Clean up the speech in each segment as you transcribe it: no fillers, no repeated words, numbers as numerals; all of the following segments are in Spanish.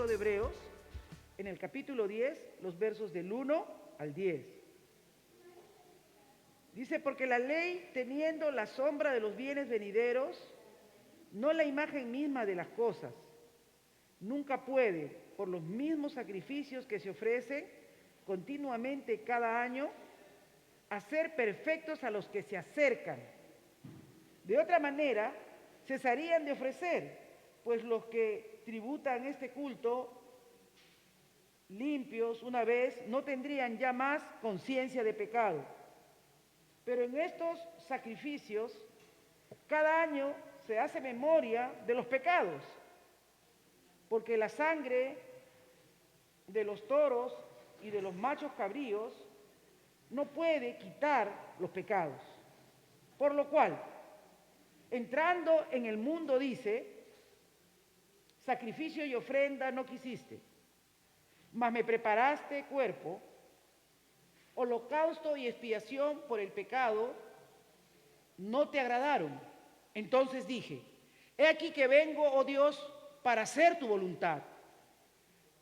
libro de Hebreos, en el capítulo 10, los versos del 1 al 10. Dice, porque la ley, teniendo la sombra de los bienes venideros, no la imagen misma de las cosas, nunca puede, por los mismos sacrificios que se ofrecen continuamente cada año, hacer perfectos a los que se acercan. De otra manera, cesarían de ofrecer, pues los que tributan este culto limpios una vez no tendrían ya más conciencia de pecado. Pero en estos sacrificios, cada año se hace memoria de los pecados, porque la sangre de los toros y de los machos cabríos no puede quitar los pecados. Por lo cual, entrando en el mundo, dice, sacrificio y ofrenda no quisiste, mas me preparaste cuerpo, holocausto y expiación por el pecado no te agradaron. Entonces dije, he aquí que vengo, oh Dios, para hacer tu voluntad,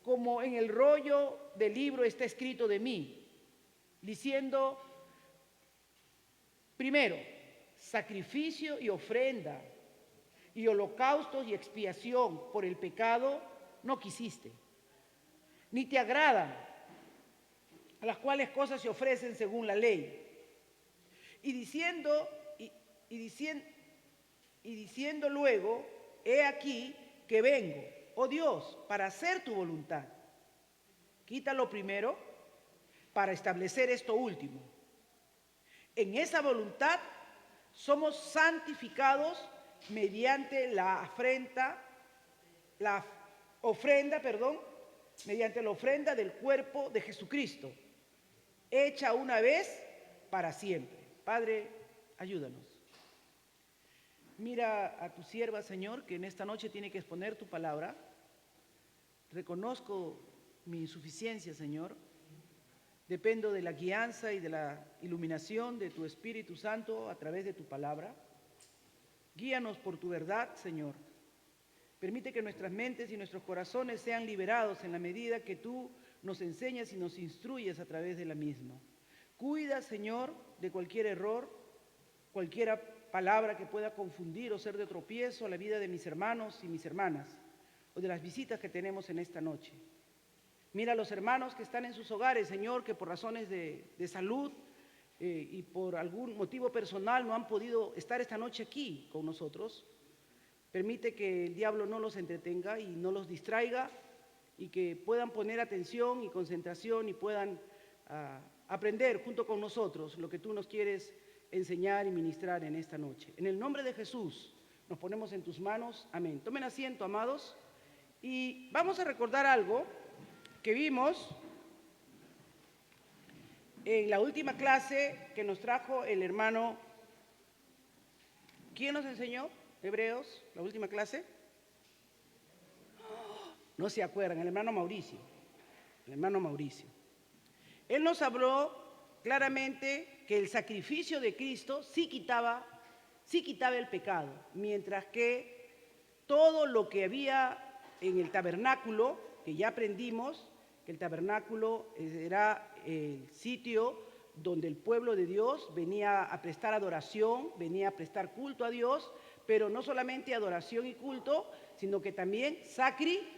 como en el rollo del libro está escrito de mí, diciendo, primero, sacrificio y ofrenda, y holocaustos y expiación por el pecado no quisiste, ni te agradan, a las cuales cosas se ofrecen según la ley. Y diciendo luego, he aquí que vengo, oh Dios, para hacer tu voluntad. Quítalo primero para establecer esto último. En esa voluntad somos santificados mediante mediante la ofrenda del cuerpo de Jesucristo, hecha una vez para siempre. Padre, ayúdanos. Mira a tu sierva, Señor, que en esta noche tiene que exponer tu palabra. Reconozco mi insuficiencia, Señor. Dependo de la guianza y de la iluminación de tu Espíritu Santo a través de tu palabra. Guíanos por tu verdad, Señor. Permite que nuestras mentes y nuestros corazones sean liberados en la medida que tú nos enseñas y nos instruyes a través de la misma. Cuida, Señor, de cualquier error, cualquier palabra que pueda confundir o ser de tropiezo a la vida de mis hermanos y mis hermanas, o de las visitas que tenemos en esta noche. Mira a los hermanos que están en sus hogares, Señor, que por razones de salud y por algún motivo personal no han podido estar esta noche aquí con nosotros. Permite que el diablo no los entretenga y no los distraiga y que puedan poner atención y concentración y puedan aprender junto con nosotros lo que tú nos quieres enseñar y ministrar en esta noche. En el nombre de Jesús nos ponemos en tus manos. Amén. Tomen asiento, amados, y vamos a recordar algo que vimos en la última clase que nos trajo el hermano. ¿Quién nos enseñó Hebreos, la última clase? No se acuerdan, el hermano Mauricio. El hermano Mauricio. Él nos habló claramente que el sacrificio de Cristo sí quitaba el pecado, mientras que todo lo que había en el tabernáculo, que ya aprendimos, que el tabernáculo era el sitio donde el pueblo de Dios venía a prestar adoración, venía a prestar culto a Dios, pero no solamente adoración y culto, sino que también sacrificios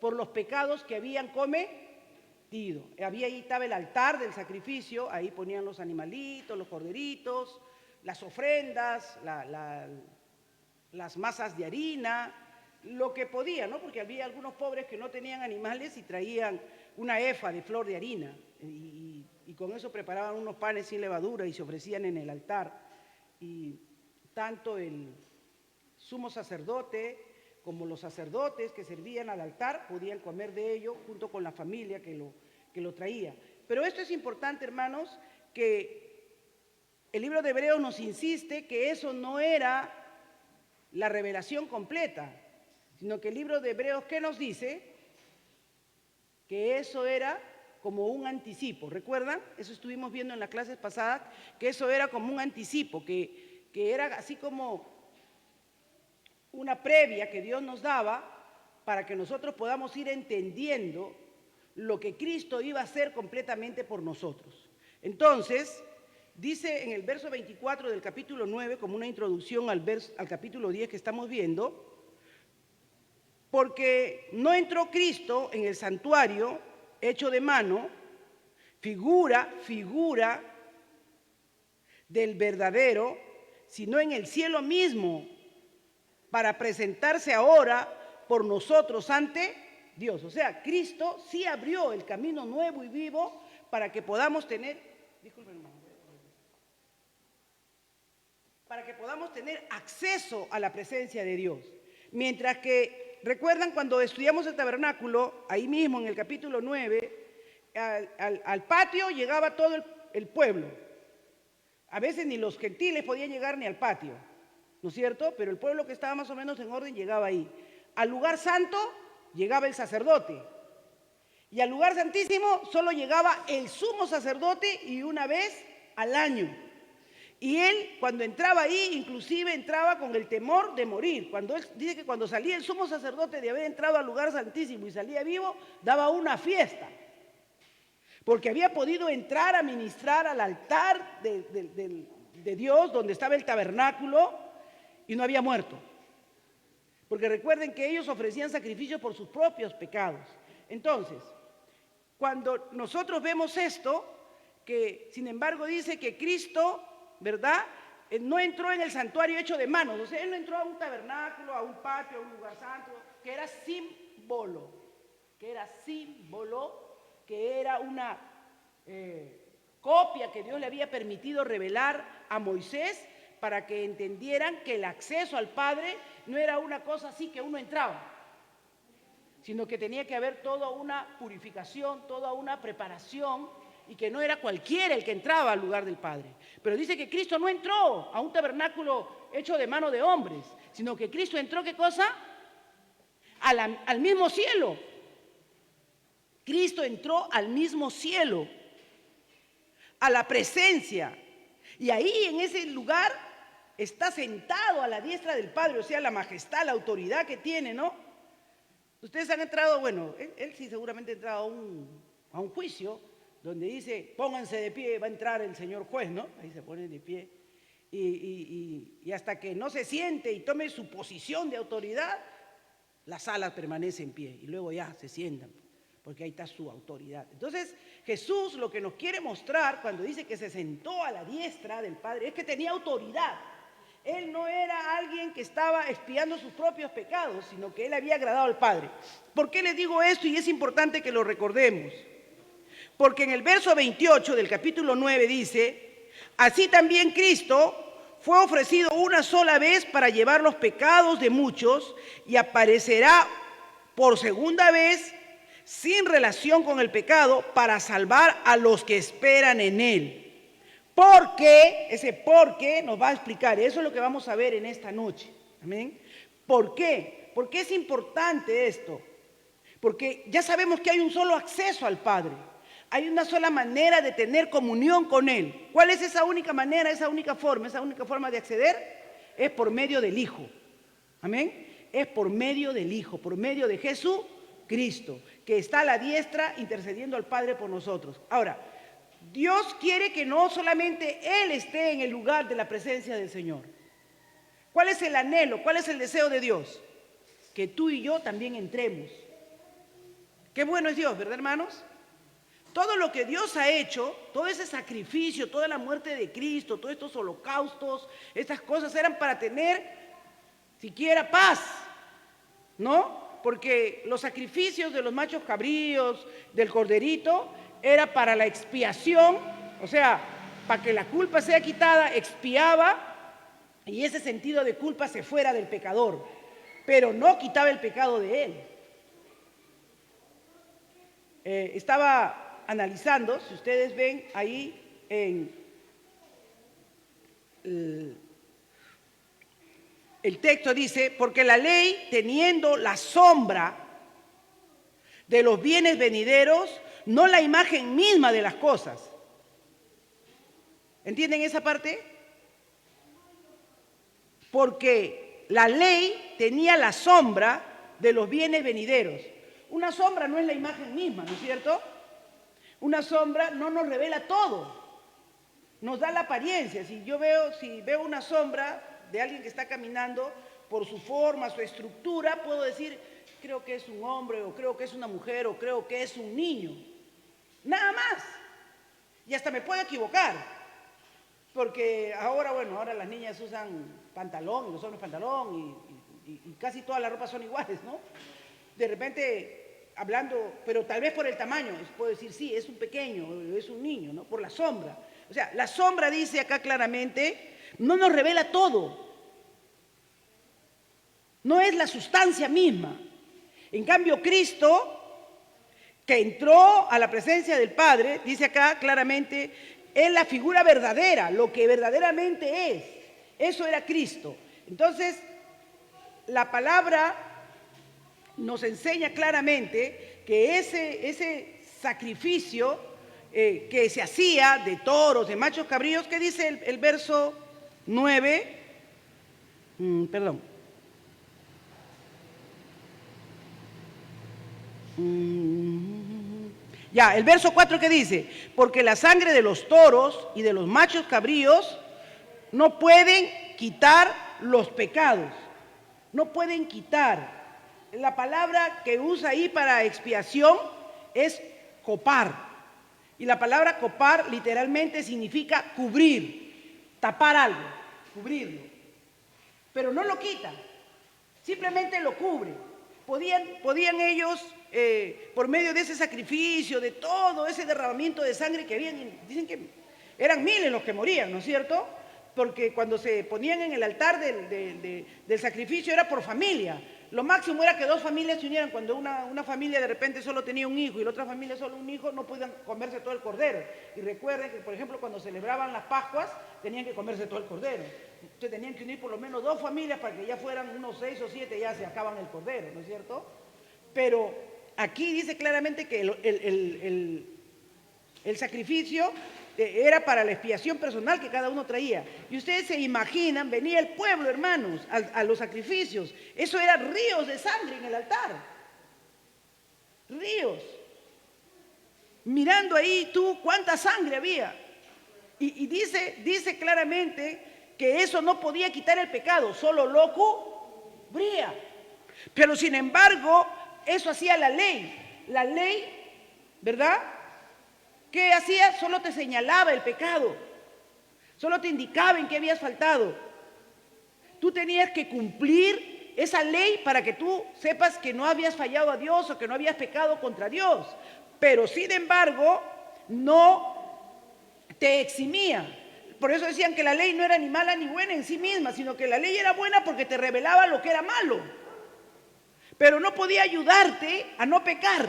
por los pecados que habían cometido. Ahí estaba el altar del sacrificio, ahí ponían los animalitos, los corderitos, las ofrendas, las masas de harina, lo que podían, ¿no? Porque había algunos pobres que no tenían animales y traían una efa de flor de harina y con eso preparaban unos panes sin levadura y se ofrecían en el altar. Y tanto el sumo sacerdote como los sacerdotes que servían al altar podían comer de ello junto con la familia que lo traía. Pero esto es importante, hermanos, que el libro de Hebreos nos insiste que eso no era la revelación completa, sino que el libro de Hebreos, ¿qué nos dice? Que eso era como un anticipo. ¿Recuerdan? Eso estuvimos viendo en las clases pasadas, que eso era como un anticipo, que era así como una previa que Dios nos daba para que nosotros podamos ir entendiendo lo que Cristo iba a hacer completamente por nosotros. Entonces, dice en el verso 24 del capítulo 9, como una introducción al capítulo 10 que estamos viendo, porque no entró Cristo en el santuario hecho de mano, figura del verdadero, sino en el cielo mismo, para presentarse ahora por nosotros ante Dios. O sea, Cristo sí abrió el camino nuevo y vivo para que podamos tener, disculpen, hermano, para que podamos tener acceso a la presencia de Dios. Mientras que, recuerdan cuando estudiamos el tabernáculo, ahí mismo en el capítulo 9, al patio llegaba todo el pueblo. A veces ni los gentiles podían llegar ni al patio, ¿no es cierto? Pero el pueblo que estaba más o menos en orden llegaba ahí. Al lugar santo llegaba el sacerdote. Y al lugar santísimo solo llegaba el sumo sacerdote y una vez al año. Y él, cuando entraba ahí, inclusive entraba con el temor de morir. Cuando él dice que cuando salía el sumo sacerdote de haber entrado al lugar santísimo y salía vivo, daba una fiesta. Porque había podido entrar a ministrar al altar de Dios, donde estaba el tabernáculo, y no había muerto. Porque recuerden que ellos ofrecían sacrificios por sus propios pecados. Entonces, cuando nosotros vemos esto, que sin embargo dice que Cristo, ¿verdad?, no entró en el santuario hecho de manos. O sea, él no entró a un tabernáculo, a un patio, a un lugar santo, que era símbolo, que era una copia que Dios le había permitido revelar a Moisés para que entendieran que el acceso al Padre no era una cosa así que uno entraba, sino que tenía que haber toda una purificación, toda una preparación, y que no era cualquiera el que entraba al lugar del Padre. Pero dice que Cristo no entró a un tabernáculo hecho de mano de hombres, sino que Cristo entró, ¿qué cosa? Al mismo cielo. Cristo entró al mismo cielo, a la presencia, y ahí en ese lugar está sentado a la diestra del Padre, o sea, la majestad, la autoridad que tiene, ¿no? Ustedes han entrado, bueno, él sí seguramente ha entrado a un juicio donde dice, pónganse de pie, va a entrar el señor juez, ¿no? Ahí se ponen de pie, y hasta que no se siente y tome su posición de autoridad, la sala permanece en pie, y luego ya se sientan, porque ahí está su autoridad. Entonces, Jesús lo que nos quiere mostrar cuando dice que se sentó a la diestra del Padre es que tenía autoridad. Él no era alguien que estaba expiando sus propios pecados, sino que él había agradado al Padre. ¿Por qué les digo esto? Y es importante que lo recordemos. Porque en el verso 28 del capítulo 9 dice, así también Cristo fue ofrecido una sola vez para llevar los pecados de muchos y aparecerá por segunda vez sin relación con el pecado para salvar a los que esperan en él. Porque, ese por qué nos va a explicar, eso es lo que vamos a ver en esta noche. Amén. ¿Por qué? ¿Por qué es importante esto? Porque ya sabemos que hay un solo acceso al Padre. Hay una sola manera de tener comunión con Él. ¿Cuál es esa única manera, esa única forma de acceder? Es por medio del Hijo. Amén. Es por medio del Hijo, por medio de Jesucristo, que está a la diestra intercediendo al Padre por nosotros. Ahora, Dios quiere que no solamente Él esté en el lugar de la presencia del Señor. ¿Cuál es el anhelo? ¿Cuál es el deseo de Dios? Que tú y yo también entremos. Qué bueno es Dios, ¿verdad, hermanos? Todo lo que Dios ha hecho, todo ese sacrificio, toda la muerte de Cristo, todos estos holocaustos, estas cosas eran para tener siquiera paz, ¿no? Porque los sacrificios de los machos cabríos, del corderito, era para la expiación, o sea, para que la culpa sea quitada, expiaba y ese sentido de culpa se fuera del pecador, pero no quitaba el pecado de él. Estaba analizando, si ustedes ven ahí en el texto dice, porque la ley teniendo la sombra de los bienes venideros, no la imagen misma de las cosas. ¿Entienden esa parte? Porque la ley tenía la sombra de los bienes venideros. Una sombra no es la imagen misma, ¿no es cierto? Una sombra no nos revela todo, nos da la apariencia. Si veo una sombra de alguien que está caminando, por su forma, su estructura, puedo decir, creo que es un hombre, o creo que es una mujer, o creo que es un niño. Nada más. Y hasta me puedo equivocar, porque ahora las niñas usan pantalón, y los hombres pantalón, y casi todas las ropas son iguales, ¿no? De repente, hablando, pero tal vez por el tamaño, puedo decir, sí, es un pequeño, es un niño, ¿no? Por la sombra. O sea, la sombra dice acá claramente, no nos revela todo. No es la sustancia misma. En cambio, Cristo, que entró a la presencia del Padre, dice acá claramente, es la figura verdadera, lo que verdaderamente es. Eso era Cristo. Entonces, la palabra nos enseña claramente que ese sacrificio que se hacía de toros, de machos cabríos, ¿qué dice el verso 9? Ya, el verso 4 que dice, porque la sangre de los toros y de los machos cabríos no pueden quitar los pecados, no pueden quitar. La palabra que usa ahí para expiación es copar, y la palabra copar literalmente significa cubrir, tapar algo, cubrirlo, pero no lo quita, simplemente lo cubre. Podían ellos, por medio de ese sacrificio, de todo ese derramamiento de sangre que habían, dicen que eran miles los que morían, ¿no es cierto? Porque cuando se ponían en el altar del sacrificio era por familia. Lo máximo era que dos familias se unieran. Cuando una familia de repente solo tenía un hijo y la otra familia solo un hijo, no podían comerse todo el cordero. Y recuerden que, por ejemplo, cuando celebraban las Pascuas, tenían que comerse todo el cordero. Entonces tenían que unir por lo menos dos familias para que ya fueran unos 6 o 7, ya se acaban el cordero, ¿no es cierto? Pero aquí dice claramente que el sacrificio era para la expiación personal que cada uno traía. Y ustedes se imaginan, venía el pueblo, hermanos, a los sacrificios. Eso eran ríos de sangre en el altar. Ríos. Mirando ahí tú cuánta sangre había. Y dice claramente que eso no podía quitar el pecado, solo lo cubría. Pero sin embargo, eso hacía la ley. La ley, ¿verdad?, ¿qué hacía? Solo te señalaba el pecado, solo te indicaba en qué habías faltado. Tú tenías que cumplir esa ley para que tú sepas que no habías fallado a Dios o que no habías pecado contra Dios. Pero sin embargo, no te eximía. Por eso decían que la ley no era ni mala ni buena en sí misma, sino que la ley era buena porque te revelaba lo que era malo. Pero no podía ayudarte a no pecar.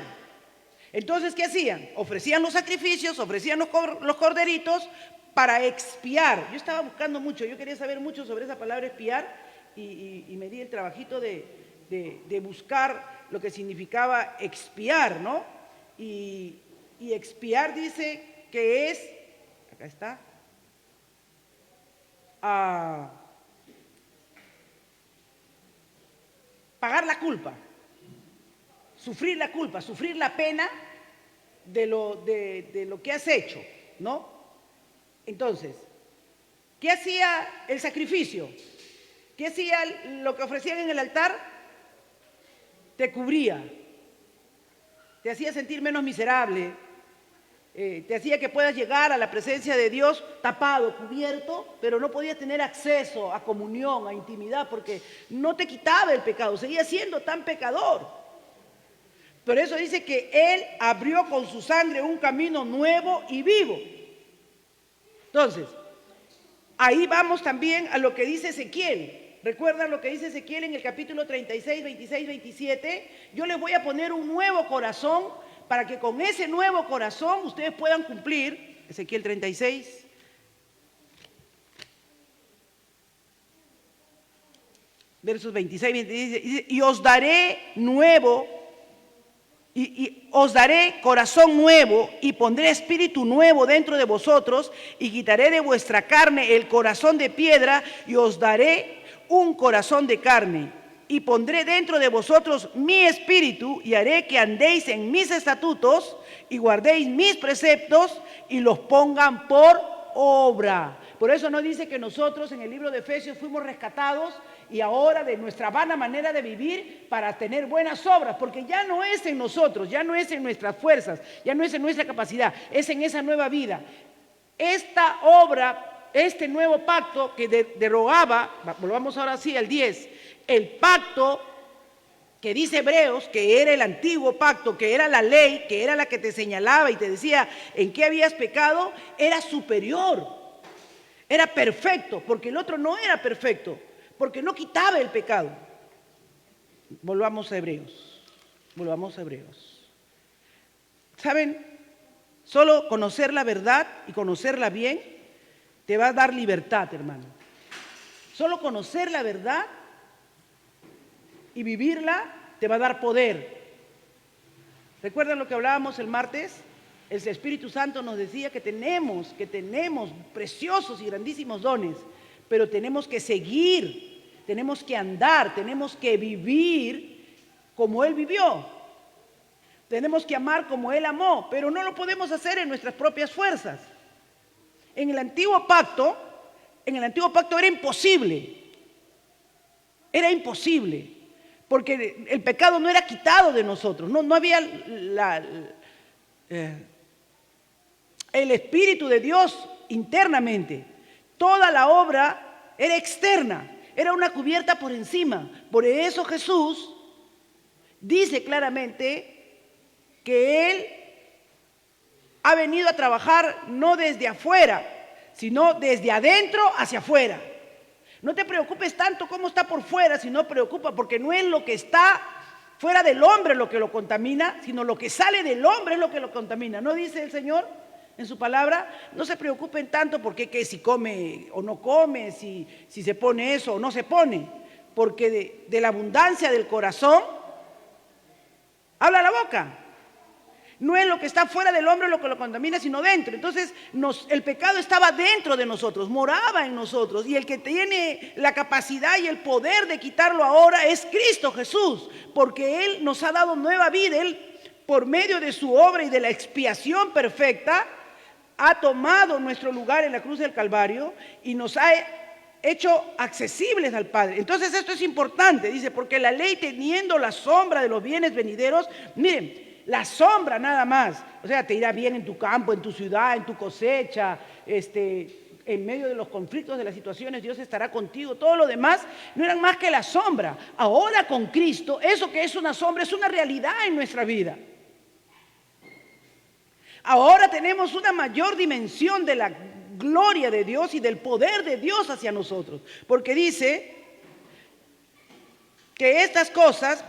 Entonces, ¿qué hacían? Ofrecían los sacrificios, ofrecían los corderitos para expiar. Yo estaba buscando mucho, yo quería saber mucho sobre esa palabra expiar y me di el trabajito de buscar lo que significaba expiar, ¿no? Y expiar dice que es, acá está, pagar la culpa. Sufrir la culpa, sufrir la pena de lo que has hecho, ¿no? Entonces, ¿qué hacía el sacrificio? ¿Qué hacía lo que ofrecían en el altar? Te cubría, te hacía sentir menos miserable, te hacía que puedas llegar a la presencia de Dios tapado, cubierto, pero no podías tener acceso a comunión, a intimidad, porque no te quitaba el pecado, seguías siendo tan pecador. Por eso dice que Él abrió con su sangre un camino nuevo y vivo. Entonces, ahí vamos también a lo que dice Ezequiel. ¿Recuerdan lo que dice Ezequiel en el capítulo 36, 26, 27? Yo les voy a poner un nuevo corazón para que con ese nuevo corazón ustedes puedan cumplir. Ezequiel 36. Versos 26, 27. Y os daré nuevo. Y os daré corazón nuevo y pondré espíritu nuevo dentro de vosotros y quitaré de vuestra carne el corazón de piedra y os daré un corazón de carne y pondré dentro de vosotros mi espíritu y haré que andéis en mis estatutos y guardéis mis preceptos y los pongan por obra. Por eso no dice que nosotros en el libro de Efesios fuimos rescatados y ahora de nuestra vana manera de vivir para tener buenas obras, porque ya no es en nosotros, ya no es en nuestras fuerzas, ya no es en nuestra capacidad, es en esa nueva vida. Esta obra, este nuevo pacto que derogaba, volvamos ahora sí al 10, el pacto que dice Hebreos, que era el antiguo pacto, que era la ley, que era la que te señalaba y te decía en qué habías pecado, era superior, era perfecto, porque el otro no era perfecto, porque no quitaba el pecado. Volvamos a Hebreos. ¿Saben? Solo conocer la verdad y conocerla bien te va a dar libertad, hermano. Solo conocer la verdad y vivirla te va a dar poder. ¿Recuerdan lo que hablábamos el martes? El Espíritu Santo nos decía que tenemos preciosos y grandísimos dones, pero tenemos que seguir, tenemos que andar, tenemos que vivir como Él vivió. Tenemos que amar como Él amó, pero no lo podemos hacer en nuestras propias fuerzas. En el antiguo pacto era imposible. Era imposible, porque el pecado no era quitado de nosotros, no había el Espíritu de Dios internamente. Toda la obra era externa, era una cubierta por encima. Por eso Jesús dice claramente que Él ha venido a trabajar no desde afuera, sino desde adentro hacia afuera. No te preocupes tanto cómo está por fuera, sino preocupa porque no es lo que está fuera del hombre lo que lo contamina, sino lo que sale del hombre es lo que lo contamina. ¿No dice el Señor en su palabra? No se preocupen tanto porque que si come o no come, si se pone eso o no se pone, porque de la abundancia del corazón habla la boca. No es lo que está fuera del hombre lo que lo contamina, sino dentro. Entonces, el pecado estaba dentro de nosotros, moraba en nosotros. Y el que tiene la capacidad y el poder de quitarlo ahora es Cristo Jesús. Porque Él nos ha dado nueva vida. Él, por medio de su obra y de la expiación perfecta, ha tomado nuestro lugar en la cruz del Calvario y nos ha hecho accesibles al Padre. Entonces, esto es importante. Dice, porque la ley teniendo la sombra de los bienes venideros, miren, la sombra nada más, o sea, te irá bien en tu campo, en tu ciudad, en tu cosecha, en medio de los conflictos, de las situaciones, Dios estará contigo. Todo lo demás no eran más que la sombra. Ahora con Cristo, eso que es una sombra es una realidad en nuestra vida. Ahora tenemos una mayor dimensión de la gloria de Dios y del poder de Dios hacia nosotros, porque dice que estas cosas,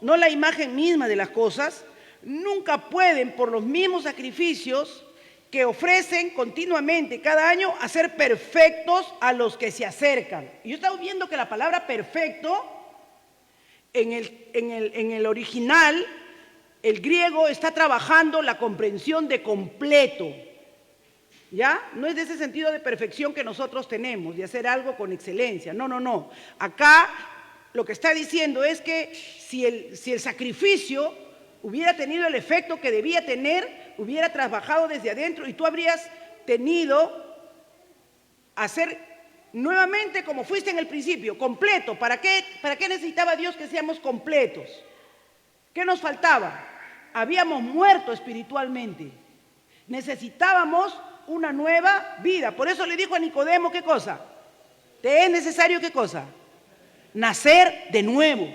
no la imagen misma de las cosas, nunca pueden por los mismos sacrificios que ofrecen continuamente cada año hacer perfectos a los que se acercan. Y yo estaba viendo que la palabra perfecto en el original, el griego está trabajando la comprensión de completo. ¿Ya? No es de ese sentido de perfección que nosotros tenemos, de hacer algo con excelencia. No. Acá lo que está diciendo es que si el sacrificio hubiera tenido el efecto que debía tener, hubiera trabajado desde adentro y tú habrías tenido hacer nuevamente como fuiste en el principio, completo. ¿Para qué necesitaba Dios que seamos completos? ¿Qué nos faltaba? Habíamos muerto espiritualmente. Necesitábamos una nueva vida. Por eso le dijo a Nicodemo, ¿qué cosa? ¿Te es necesario qué cosa? Nacer de nuevo.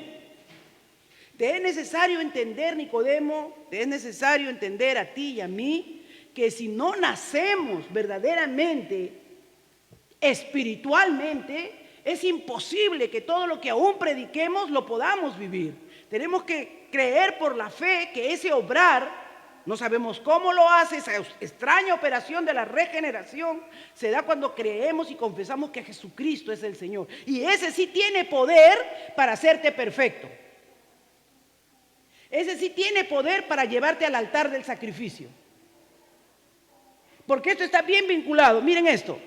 Te es necesario entender, Nicodemo, te es necesario entender a ti y a mí, que si no nacemos verdaderamente, espiritualmente, es imposible que todo lo que aún prediquemos lo podamos vivir. Tenemos que creer por la fe que ese obrar, no sabemos cómo lo hace, esa extraña operación de la regeneración se da cuando creemos y confesamos que Jesucristo es el Señor. Y ese sí tiene poder para hacerte perfecto. Ese sí tiene poder para llevarte al altar del sacrificio. Porque esto está bien vinculado. Miren esto.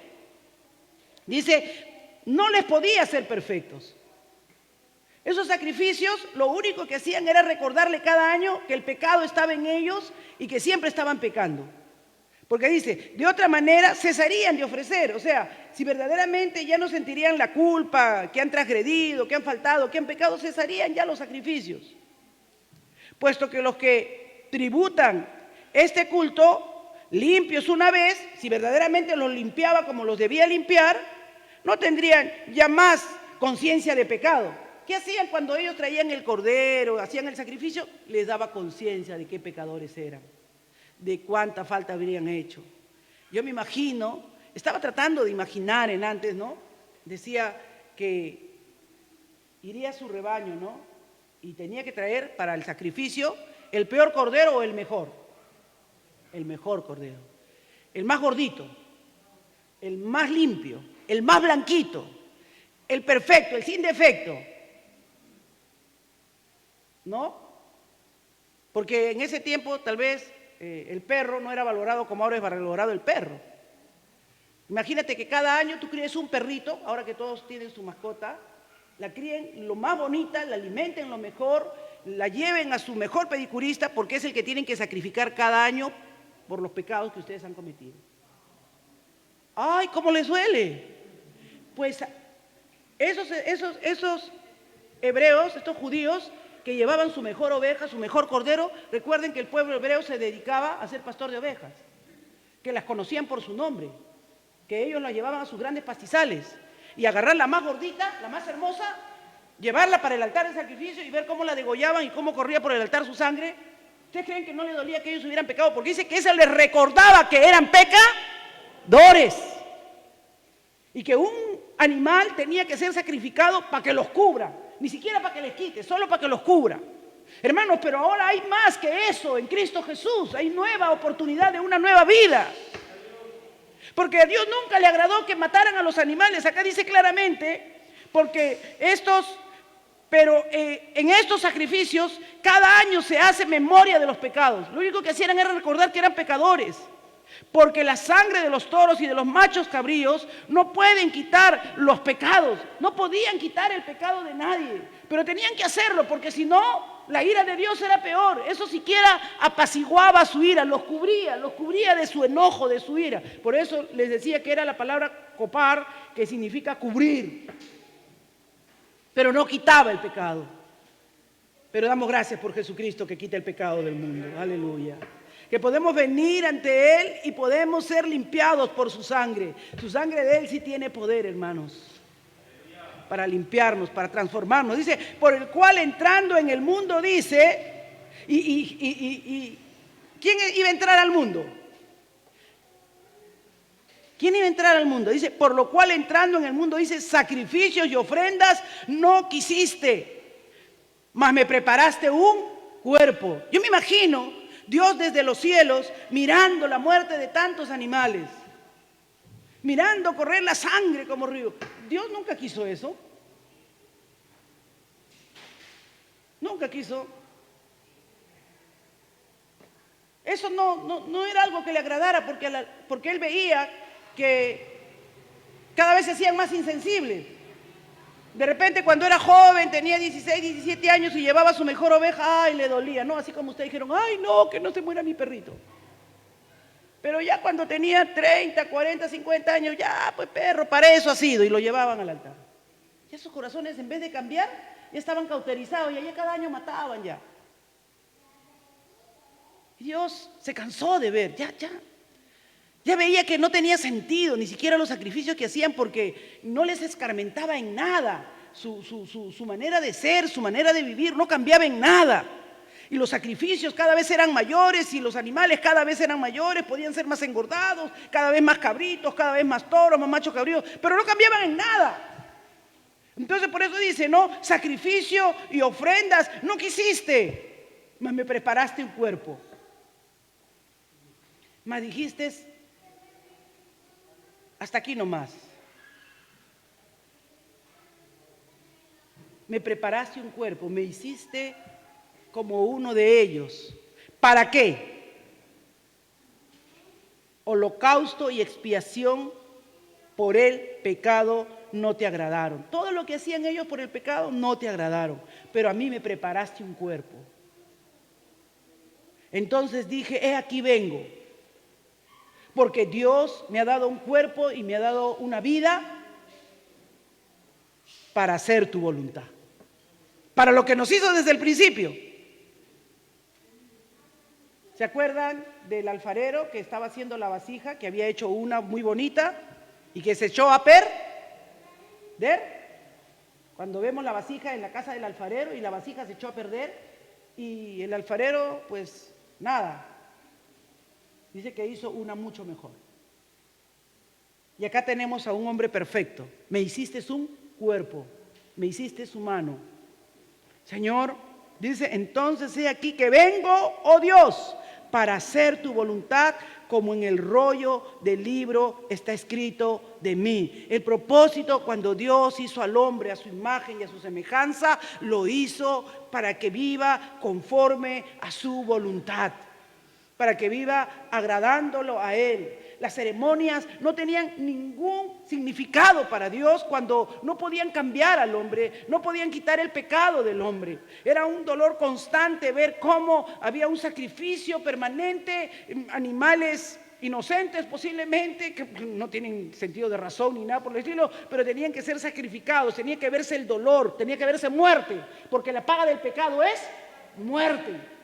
Dice, no les podía ser perfectos. Esos sacrificios lo único que hacían era recordarle cada año que el pecado estaba en ellos y que siempre estaban pecando. Porque dice, de otra manera cesarían de ofrecer. O sea, si verdaderamente ya no sentirían la culpa, que han transgredido, que han faltado, que han pecado, cesarían ya los sacrificios. Puesto que los que tributan este culto, limpios una vez, si verdaderamente los limpiaba como los debía limpiar, no tendrían ya más conciencia de pecado. ¿Qué hacían cuando ellos traían el cordero, hacían el sacrificio? Les daba conciencia de qué pecadores eran, de cuánta falta habrían hecho. Yo me imagino, estaba tratando de imaginar en antes, ¿no? Decía que iría a su rebaño, ¿no? Y tenía que traer para el sacrificio el peor cordero o el mejor. El mejor cordero. El más gordito, el más limpio, el más blanquito, el perfecto, el sin defecto. ¿No? Porque en ese tiempo tal vez el perro no era valorado como ahora es valorado el perro. Imagínate que cada año tú críes un perrito, ahora que todos tienen su mascota, la críen lo más bonita, la alimenten lo mejor, la lleven a su mejor pedicurista porque es el que tienen que sacrificar cada año por los pecados que ustedes han cometido. ¡Ay, cómo les duele! Pues esos hebreos, estos judíos, que llevaban su mejor oveja, su mejor cordero, recuerden que el pueblo hebreo se dedicaba a ser pastor de ovejas, que las conocían por su nombre, que ellos las llevaban a sus grandes pastizales y agarrar la más gordita, la más hermosa, llevarla para el altar de sacrificio y ver cómo la degollaban y cómo corría por el altar su sangre. ¿Ustedes creen que no les dolía que ellos hubieran pecado? Porque dice que eso les recordaba que eran pecadores y que un animal tenía que ser sacrificado para que los cubra. Ni siquiera para que les quite, solo para que los cubra. Hermanos, pero ahora hay más que eso en Cristo Jesús. Hay nueva oportunidad de una nueva vida. Porque a Dios nunca le agradó que mataran a los animales. Acá dice claramente, porque en estos sacrificios cada año se hace memoria de los pecados. Lo único que hacían era recordar que eran pecadores. Porque la sangre de los toros y de los machos cabríos no pueden quitar los pecados, no podían quitar el pecado de nadie, pero tenían que hacerlo porque si no, la ira de Dios era peor. Eso siquiera apaciguaba su ira, los cubría de su enojo, de su ira. Por eso les decía que era la palabra copar, que significa cubrir, pero no quitaba el pecado. Pero damos gracias por Jesucristo que quita el pecado del mundo. Aleluya. Que podemos venir ante Él y podemos ser limpiados por su sangre. Su sangre de Él sí tiene poder, hermanos, para limpiarnos, para transformarnos. Dice, por el cual entrando en el mundo, dice, ¿quién iba a entrar al mundo? ¿Quién iba a entrar al mundo? Dice, por lo cual entrando en el mundo, dice, sacrificios y ofrendas no quisiste, mas me preparaste un cuerpo. Yo me imagino Dios desde los cielos mirando la muerte de tantos animales, mirando correr la sangre como río. Dios nunca quiso eso. Nunca quiso. Eso no era algo que le agradara porque Él veía que cada vez se hacían más insensibles. De repente cuando era joven, tenía 16, 17 años y llevaba su mejor oveja, ¡ay, le dolía! ¿No? Así como ustedes dijeron, ¡ay, no, que no se muera mi perrito! Pero ya cuando tenía 30, 40, 50 años, ya, pues perro, para eso ha sido, y lo llevaban al altar. Ya sus corazones, en vez de cambiar, ya estaban cauterizados, y ya cada año mataban ya. Y Dios se cansó de ver, ya veía que no tenía sentido, ni siquiera los sacrificios que hacían, porque no les escarmentaba en nada. Su manera de ser, su manera de vivir, no cambiaba en nada. Y los sacrificios cada vez eran mayores y los animales cada vez eran mayores, podían ser más engordados, cada vez más cabritos, cada vez más toros, más machos cabríos, pero no cambiaban en nada. Entonces por eso dice, no, sacrificio y ofrendas no quisiste, mas me preparaste un cuerpo. Mas dijiste, hasta aquí nomás. Me preparaste un cuerpo, me hiciste como uno de ellos. ¿Para qué? Holocausto y expiación por el pecado no te agradaron. Todo lo que hacían ellos por el pecado no te agradaron, pero a mí me preparaste un cuerpo. Entonces dije, he aquí vengo, porque Dios me ha dado un cuerpo y me ha dado una vida para hacer tu voluntad, para lo que nos hizo desde el principio. ¿Se acuerdan del alfarero que estaba haciendo la vasija, que había hecho una muy bonita y que se echó a perder? Cuando vemos la vasija en la casa del alfarero y la vasija se echó a perder y el alfarero, pues nada, dice que hizo una mucho mejor. Y acá tenemos a un hombre perfecto. Me hiciste un cuerpo, me hiciste humano. Señor, dice, entonces he aquí que vengo, oh Dios, para hacer tu voluntad, como en el rollo del libro está escrito de mí. El propósito, cuando Dios hizo al hombre a su imagen y a su semejanza, lo hizo para que viva conforme a su voluntad, para que viva agradándolo a Él. Las ceremonias no tenían ningún significado para Dios cuando no podían cambiar al hombre, no podían quitar el pecado del hombre. Era un dolor constante ver cómo había un sacrificio permanente, animales inocentes posiblemente, que no tienen sentido de razón ni nada por el estilo, pero tenían que ser sacrificados, tenía que verse el dolor, tenía que verse muerte, porque la paga del pecado es muerte.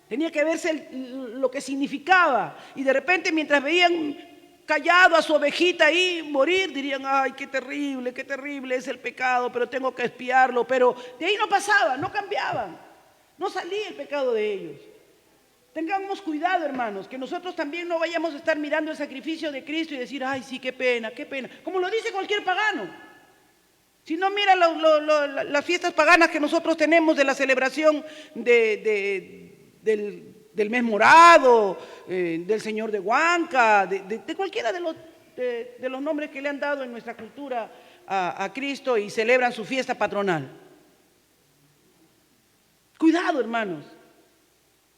Tenía que verse lo que significaba. Y de repente, mientras veían callado a su ovejita ahí morir, dirían, ay, qué terrible es el pecado, pero tengo que expiarlo. Pero de ahí no pasaba, no cambiaban, no salía el pecado de ellos. Tengamos cuidado, hermanos, que nosotros también no vayamos a estar mirando el sacrificio de Cristo y decir, ay, sí, qué pena, como lo dice cualquier pagano. Si no, mira las fiestas paganas que nosotros tenemos de la celebración del mes morado, del Señor de Huanca, de cualquiera de los nombres que le han dado en nuestra cultura a Cristo, y celebran su fiesta patronal. Cuidado, hermanos,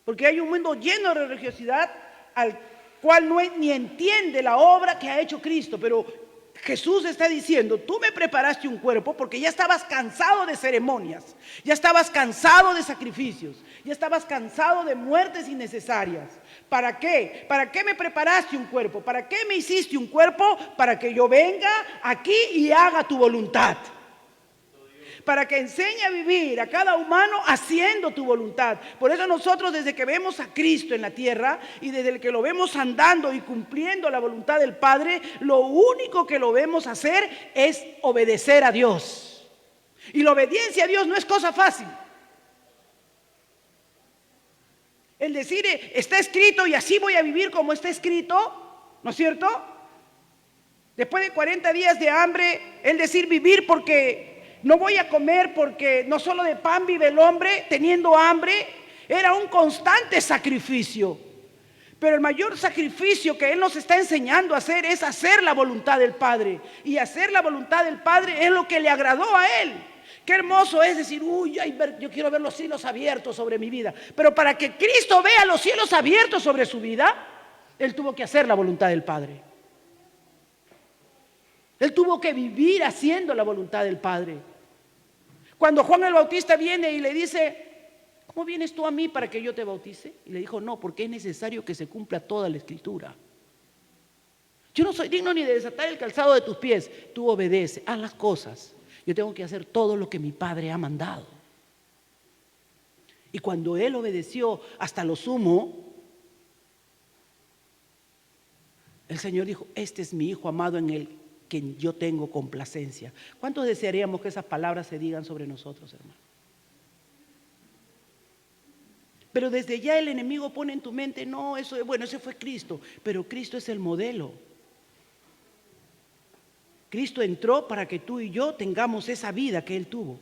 porque hay un mundo lleno de religiosidad al cual no ni entiende la obra que ha hecho Cristo, pero Jesús está diciendo, tú me preparaste un cuerpo porque ya estabas cansado de ceremonias, ya estabas cansado de sacrificios, ya estabas cansado de muertes innecesarias. ¿Para qué? ¿Para qué me preparaste un cuerpo? ¿Para qué me hiciste un cuerpo? Para que yo venga aquí y haga tu voluntad. Para que enseñe a vivir a cada humano haciendo tu voluntad. Por eso nosotros, desde que vemos a Cristo en la tierra y desde que lo vemos andando y cumpliendo la voluntad del Padre, lo único que lo vemos hacer es obedecer a Dios. Y la obediencia a Dios no es cosa fácil. El decir, está escrito y así voy a vivir como está escrito, ¿no es cierto? Después de 40 días de hambre, el decir vivir porque no voy a comer, porque no solo de pan vive el hombre, teniendo hambre, era un constante sacrificio. Pero el mayor sacrificio que Él nos está enseñando a hacer es hacer la voluntad del Padre. Y hacer la voluntad del Padre es lo que le agradó a Él. Qué hermoso es decir, uy, yo quiero ver los cielos abiertos sobre mi vida. Pero para que Cristo vea los cielos abiertos sobre su vida, Él tuvo que hacer la voluntad del Padre. Él tuvo que vivir haciendo la voluntad del Padre. Cuando Juan el Bautista viene y le dice, ¿cómo vienes tú a mí para que yo te bautice? Y le dijo, no, porque es necesario que se cumpla toda la Escritura. Yo no soy digno ni de desatar el calzado de tus pies. Tú obedece, haz las cosas. Yo tengo que hacer todo lo que mi Padre ha mandado. Y cuando Él obedeció hasta lo sumo, el Señor dijo, este es mi Hijo amado en Él, que yo tengo complacencia. ¿Cuántos desearíamos que esas palabras se digan sobre nosotros, hermano? Pero desde ya el enemigo pone en tu mente, no, eso, bueno, ese fue Cristo, pero Cristo es el modelo. Cristo entró para que tú y yo tengamos esa vida que Él tuvo.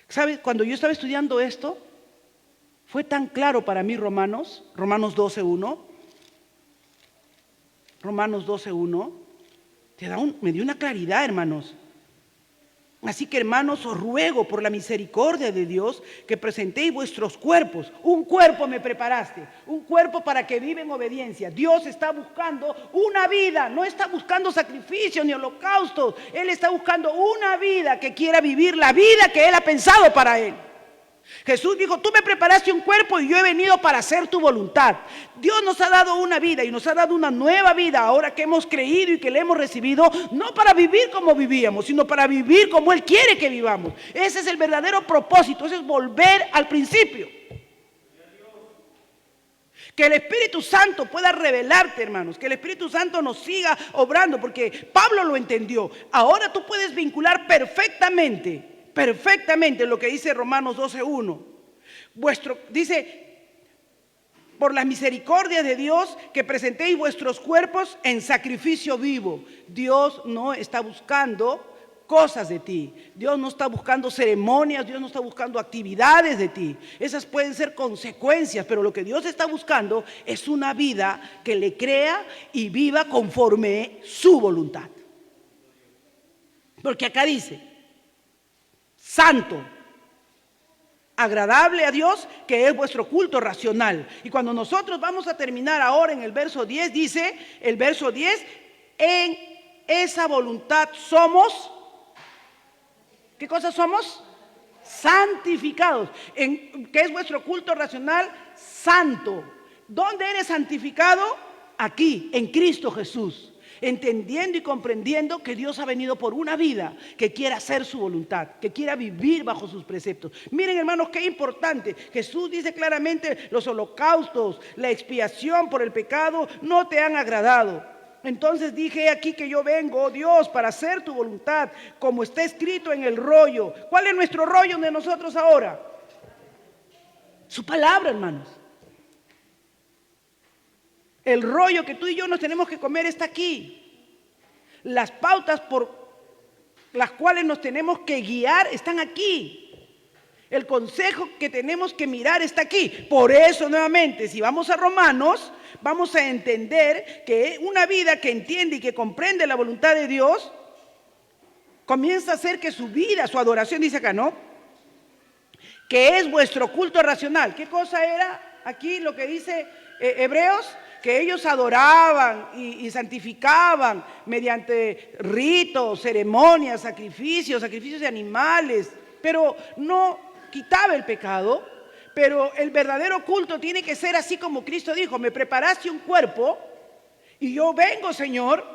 ¿Sabes? Cuando yo estaba estudiando esto, fue tan claro para mí Romanos 12:1. Romanos 12:1 me dio una claridad, hermanos. Así que, hermanos, os ruego por la misericordia de Dios que presentéis vuestros cuerpos. Un cuerpo me preparaste, un cuerpo para que viva en obediencia. Dios está buscando una vida, no está buscando sacrificios ni holocaustos. Él está buscando una vida que quiera vivir la vida que Él ha pensado para él. Jesús dijo, tú me preparaste un cuerpo y yo he venido para hacer tu voluntad. Dios nos ha dado una vida y nos ha dado una nueva vida ahora que hemos creído y que le hemos recibido, no para vivir como vivíamos, sino para vivir como Él quiere que vivamos. Ese es el verdadero propósito, ese es volver al principio. Que el Espíritu Santo pueda revelarte, hermanos, que el Espíritu Santo nos siga obrando, porque Pablo lo entendió. Ahora tú puedes vincular perfectamente lo que dice Romanos 12:1. Dice, por las misericordias de Dios, que presentéis vuestros cuerpos en sacrificio vivo. Dios no está buscando cosas de ti. Dios no está buscando ceremonias, Dios no está buscando actividades de ti. Esas pueden ser consecuencias, pero lo que Dios está buscando es una vida que le crea y viva conforme su voluntad. Porque acá dice, santo, agradable a Dios, que es vuestro culto racional. Y cuando nosotros vamos a terminar ahora en el verso 10, dice el verso 10, en esa voluntad somos, ¿qué cosa somos? Santificados. ¿Qué es vuestro culto racional? Santo. ¿Dónde eres santificado? Aquí, en Cristo Jesús. Entendiendo y comprendiendo que Dios ha venido por una vida que quiera hacer su voluntad, que quiera vivir bajo sus preceptos. Miren, hermanos, qué importante. Jesús dice claramente, los holocaustos, la expiación por el pecado no te han agradado. Entonces dije, aquí que yo vengo, oh Dios, para hacer tu voluntad, como está escrito en el rollo. ¿Cuál es nuestro rollo de nosotros ahora? Su palabra, hermanos. El rollo que tú y yo nos tenemos que comer está aquí. Las pautas por las cuales nos tenemos que guiar están aquí. El consejo que tenemos que mirar está aquí. Por eso, nuevamente, si vamos a Romanos, vamos a entender que una vida que entiende y que comprende la voluntad de Dios comienza a hacer que su vida, su adoración, dice acá, ¿no? Que es vuestro culto racional. ¿Qué cosa era aquí lo que dice Hebreos? Que ellos adoraban y santificaban mediante ritos, ceremonias, sacrificios de animales, pero no quitaba el pecado. Pero el verdadero culto tiene que ser así como Cristo dijo, me preparaste un cuerpo y yo vengo, Señor,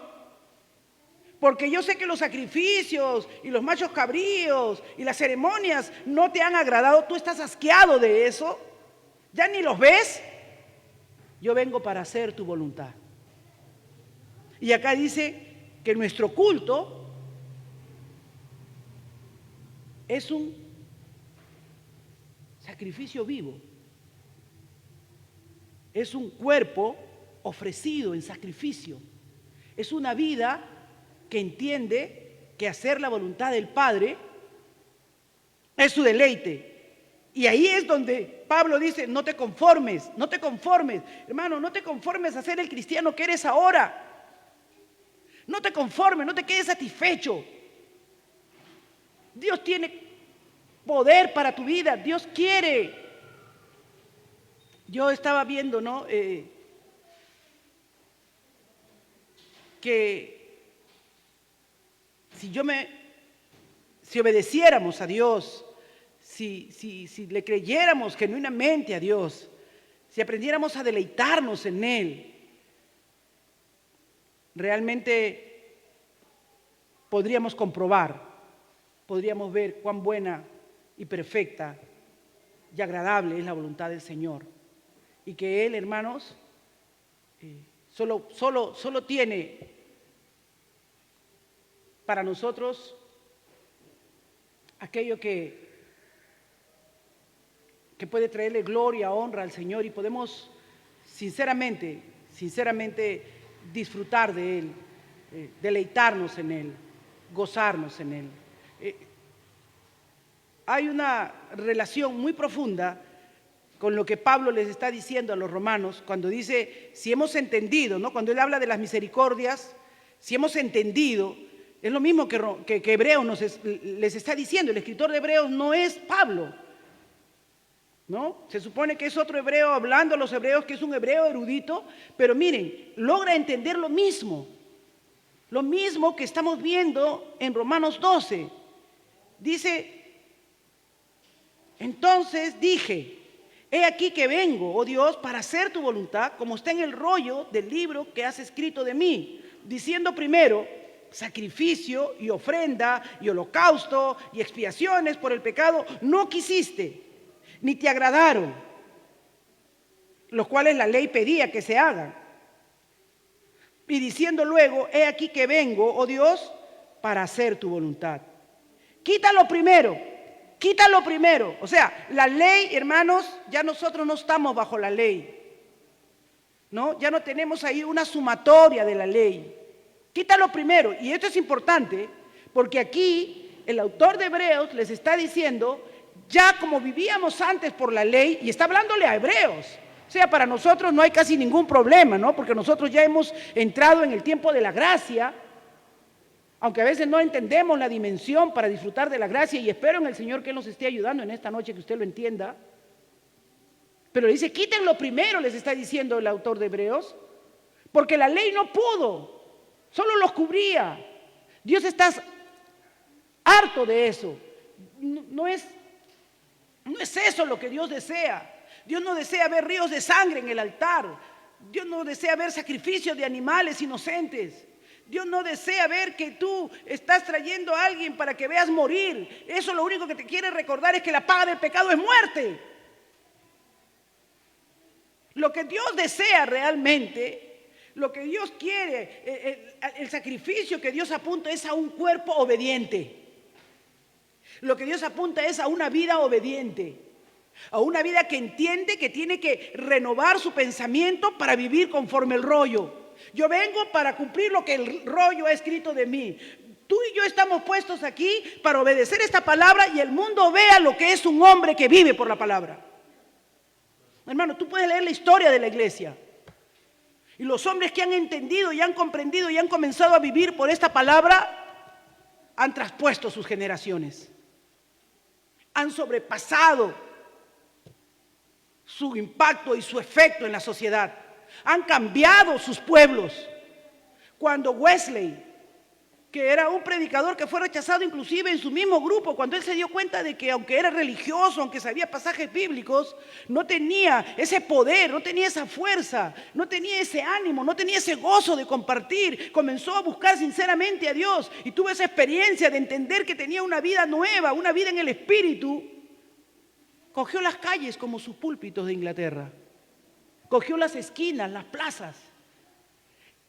porque yo sé que los sacrificios y los machos cabríos y las ceremonias no te han agradado, tú estás asqueado de eso, ya ni los ves. Yo vengo para hacer tu voluntad. Y acá dice que nuestro culto es un sacrificio vivo. Es un cuerpo ofrecido en sacrificio. Es una vida que entiende que hacer la voluntad del Padre es su deleite. Y ahí es donde Pablo dice, no te conformes, hermano, no te conformes a ser el cristiano que eres ahora. No te conformes, no te quedes satisfecho. Dios tiene poder para tu vida, Dios quiere. Yo estaba viendo, ¿no? Que si obedeciéramos a Dios, si le creyéramos genuinamente a Dios, si aprendiéramos a deleitarnos en Él, realmente podríamos comprobar, podríamos ver cuán buena y perfecta y agradable es la voluntad del Señor. Y que Él, hermanos, solo tiene para nosotros aquello que puede traerle gloria, honra al Señor, y podemos sinceramente disfrutar de Él, deleitarnos en Él, gozarnos en Él. Hay una relación muy profunda con lo que Pablo les está diciendo a los romanos cuando dice, si hemos entendido, ¿no? Cuando él habla de las misericordias, si hemos entendido Es lo mismo que Hebreos les está diciendo. El escritor de Hebreos no es Pablo, ¿no? Se supone que es otro hebreo hablando a los hebreos, que es un hebreo erudito, pero miren, logra entender lo mismo que estamos viendo en Romanos 12. Dice, entonces dije, he aquí que vengo, oh Dios, para hacer tu voluntad, como está en el rollo del libro que has escrito de mí, diciendo primero, sacrificio y ofrenda y holocausto y expiaciones por el pecado no quisiste, ni te agradaron, los cuales la ley pedía que se hagan. Y diciendo luego, he aquí que vengo, oh Dios, para hacer tu voluntad. Quítalo primero. O sea, la ley, hermanos, ya nosotros no estamos bajo la ley, ¿no? Ya no tenemos ahí una sumatoria de la ley. Quítalo primero. Y esto es importante porque aquí el autor de Hebreos les está diciendo, ya como vivíamos antes por la ley, y está hablándole a hebreos. O sea, para nosotros no hay casi ningún problema, ¿no? Porque nosotros ya hemos entrado en el tiempo de la gracia, aunque a veces no entendemos la dimensión para disfrutar de la gracia, y espero en el Señor que Él nos esté ayudando en esta noche, que usted lo entienda. Pero le dice, quítenlo primero, les está diciendo el autor de Hebreos, porque la ley no pudo, solo los cubría. Dios está harto de eso. No es eso lo que Dios desea. Dios no desea ver ríos de sangre en el altar. Dios no desea ver sacrificios de animales inocentes. Dios no desea ver que tú estás trayendo a alguien para que veas morir. Eso lo único que te quiere recordar es que la paga del pecado es muerte. Lo que Dios desea realmente, lo que Dios quiere, el sacrificio que Dios apunta es a un cuerpo obediente. Lo que Dios apunta es a una vida obediente, a una vida que entiende que tiene que renovar su pensamiento para vivir conforme el rollo. Yo vengo para cumplir lo que el rollo ha escrito de mí. Tú y yo estamos puestos aquí para obedecer esta palabra y el mundo vea lo que es un hombre que vive por la palabra. Hermano, tú puedes leer la historia de la iglesia. Y los hombres que han entendido y han comprendido y han comenzado a vivir por esta palabra han traspuesto sus generaciones. Han sobrepasado su impacto y su efecto en la sociedad. Han cambiado sus pueblos. Cuando Wesley, que era un predicador que fue rechazado inclusive en su mismo grupo, cuando él se dio cuenta de que aunque era religioso, aunque sabía pasajes bíblicos, no tenía ese poder, no tenía esa fuerza, no tenía ese ánimo, no tenía ese gozo de compartir, comenzó a buscar sinceramente a Dios y tuvo esa experiencia de entender que tenía una vida nueva, una vida en el Espíritu. Cogió las calles como sus púlpitos de Inglaterra, cogió las esquinas, las plazas.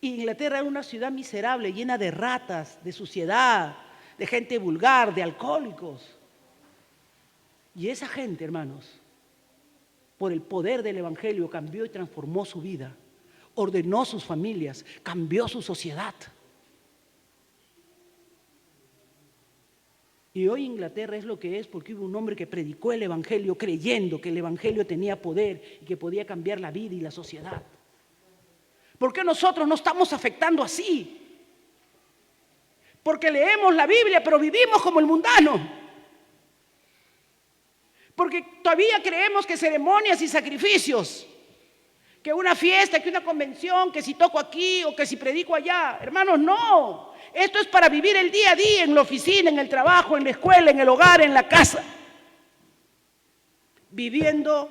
Y Inglaterra era una ciudad miserable, llena de ratas, de suciedad, de gente vulgar, de alcohólicos. Y esa gente, hermanos, por el poder del Evangelio, cambió y transformó su vida, ordenó sus familias, cambió su sociedad. Y hoy Inglaterra es lo que es porque hubo un hombre que predicó el Evangelio creyendo que el Evangelio tenía poder y que podía cambiar la vida y la sociedad. ¿Por qué nosotros no estamos afectando así? Porque leemos la Biblia pero vivimos como el mundano. Porque todavía creemos que ceremonias y sacrificios, que una fiesta, que una convención, que si toco aquí o que si predico allá. Hermanos, no. Esto es para vivir el día a día en la oficina, en el trabajo, en la escuela, en el hogar, en la casa. Viviendo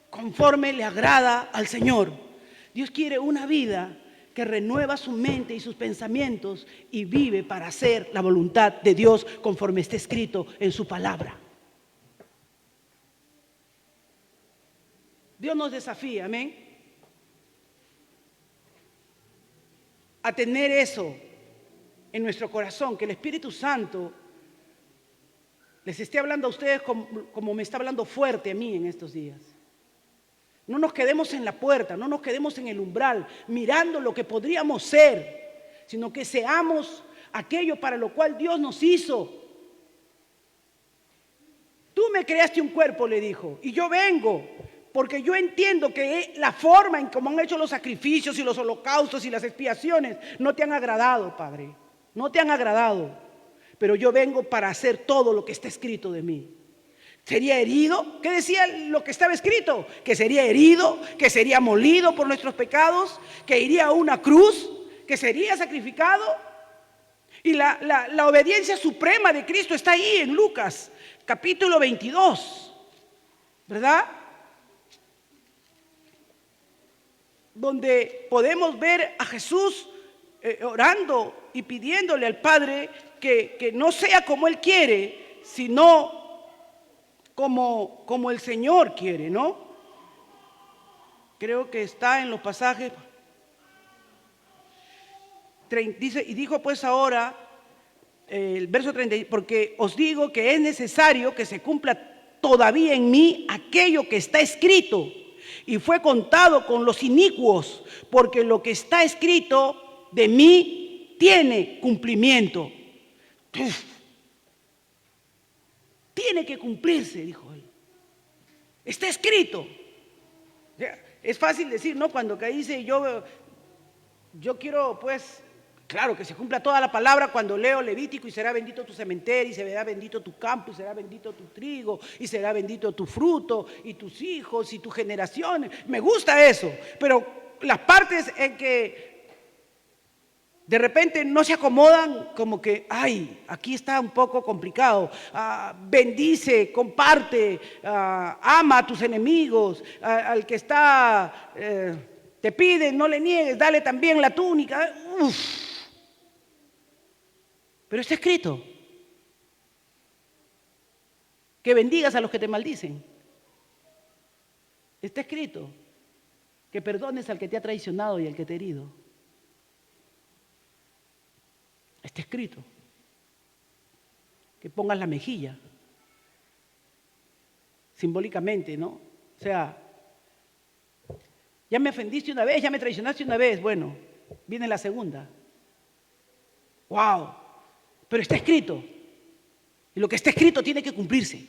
conforme le agrada al Señor. Dios quiere una vida que renueva su mente y sus pensamientos y vive para hacer la voluntad de Dios conforme está escrito en su palabra. Dios nos desafía, amén, a tener eso en nuestro corazón, que el Espíritu Santo les esté hablando a ustedes como me está hablando fuerte a mí en estos días. No nos quedemos en la puerta, no nos quedemos en el umbral, mirando lo que podríamos ser, sino que seamos aquello para lo cual Dios nos hizo. Tú me creaste un cuerpo, le dijo, y yo vengo, porque yo entiendo que la forma en cómo han hecho los sacrificios y los holocaustos y las expiaciones no te han agradado, Padre. no te han agradado, pero yo vengo para hacer todo lo que está escrito de mí. ¿Sería herido? ¿Qué decía lo que estaba escrito? Que sería herido, que sería molido por nuestros pecados, que iría a una cruz, que sería sacrificado. Y la obediencia suprema de Cristo está ahí en Lucas, capítulo 22, ¿verdad? Donde podemos ver a Jesús orando y pidiéndole al Padre que no sea como Él quiere, sino como el Señor quiere, ¿no? Creo que está en los pasajes. Dice, y dijo pues ahora, el verso 30, porque os digo que es necesario que se cumpla todavía en mí aquello que está escrito, y fue contado con los inicuos, porque lo que está escrito de mí tiene cumplimiento. Tiene que cumplirse, dijo él. Está escrito. Es fácil decir, ¿no? Cuando que dice yo quiero, pues, claro, que se cumpla toda la palabra cuando leo Levítico, y será bendito tu cementerio, y será bendito tu campo, y será bendito tu trigo, y será bendito tu fruto, y tus hijos, y tus generaciones. Me gusta eso, pero las partes en que de repente no se acomodan, como que, ay, aquí está un poco complicado. Bendice, comparte, ama a tus enemigos, al que está, te pide, no le niegues, dale también la túnica. Uf. Pero está escrito que bendigas a los que te maldicen. Está escrito que perdones al que te ha traicionado y al que te ha herido. Está escrito que pongas la mejilla, simbólicamente, ¿no? O sea, ya me ofendiste una vez, ya me traicionaste una vez, bueno, viene la segunda. ¡Wow! Pero está escrito, y lo que está escrito tiene que cumplirse.